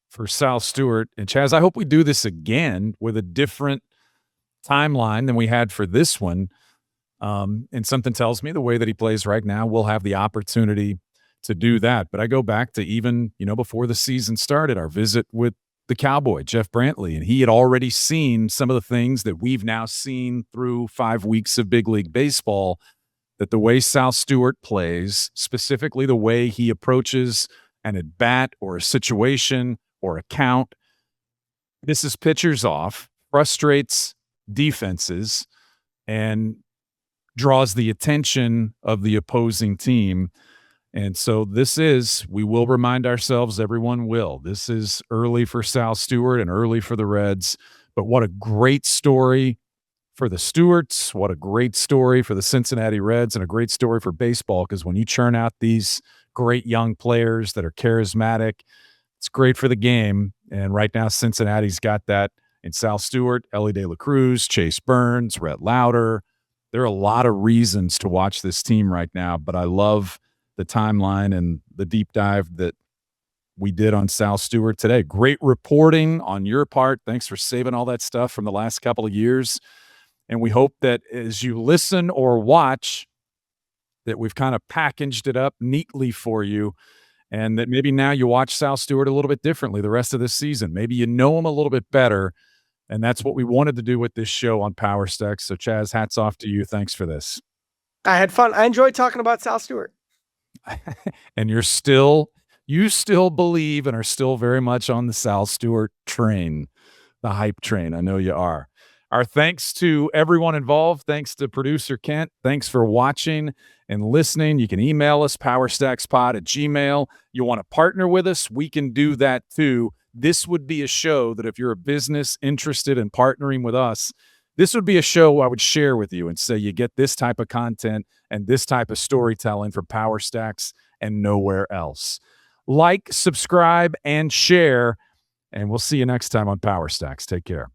for Sal Stewart. And Chaz, I hope we do this again with a different timeline than we had for this one. And something tells me the way that he plays right now, we'll have the opportunity to do that. But I go back to even, before the season started, our visit with the Cowboy, Jeff Brantley, and he had already seen some of the things that we've now seen through 5 weeks of big league baseball, that the way Sal Stewart plays, specifically the way he approaches an at bat or a situation or a count, pisses pitchers off, frustrates defenses, and draws the attention of the opposing team. And so we will remind ourselves, everyone will. This is early for Sal Stewart and early for the Reds, but what a great story for the Stewarts, what a great story for the Cincinnati Reds, and a great story for baseball, because when you churn out these great young players that are charismatic, it's great for the game. And right now, Cincinnati's got that in Sal Stewart, Ellie De La Cruz, Chase Burns, Rhett Lauder. There are a lot of reasons to watch this team right now, but I love the timeline and the deep dive that we did on Sal Stewart today. Great reporting on your part. Thanks for saving all that stuff from the last couple of years. And we hope that as you listen or watch, that we've kind of packaged it up neatly for you, and that maybe now you watch Sal Stewart a little bit differently the rest of this season. Maybe you know him a little bit better, and that's what we wanted to do with this show on Power Stacks. So, Chaz, hats off to you. Thanks for this. I had fun. I enjoyed talking about Sal Stewart. And you still believe and are still very much on the Sal Stewart train, the hype train. I know you are. Our thanks to everyone involved. Thanks to producer Kent. Thanks for watching and listening. You can email us, powerstackspod@gmail.com. You want to partner with us? We can do that too. This would be a show that if you're a business interested in partnering with us, this would be a show I would share with you and say you get this type of content and this type of storytelling for Power Stacks and nowhere else. Like, subscribe, and share, and we'll see you next time on Power Stacks. Take care.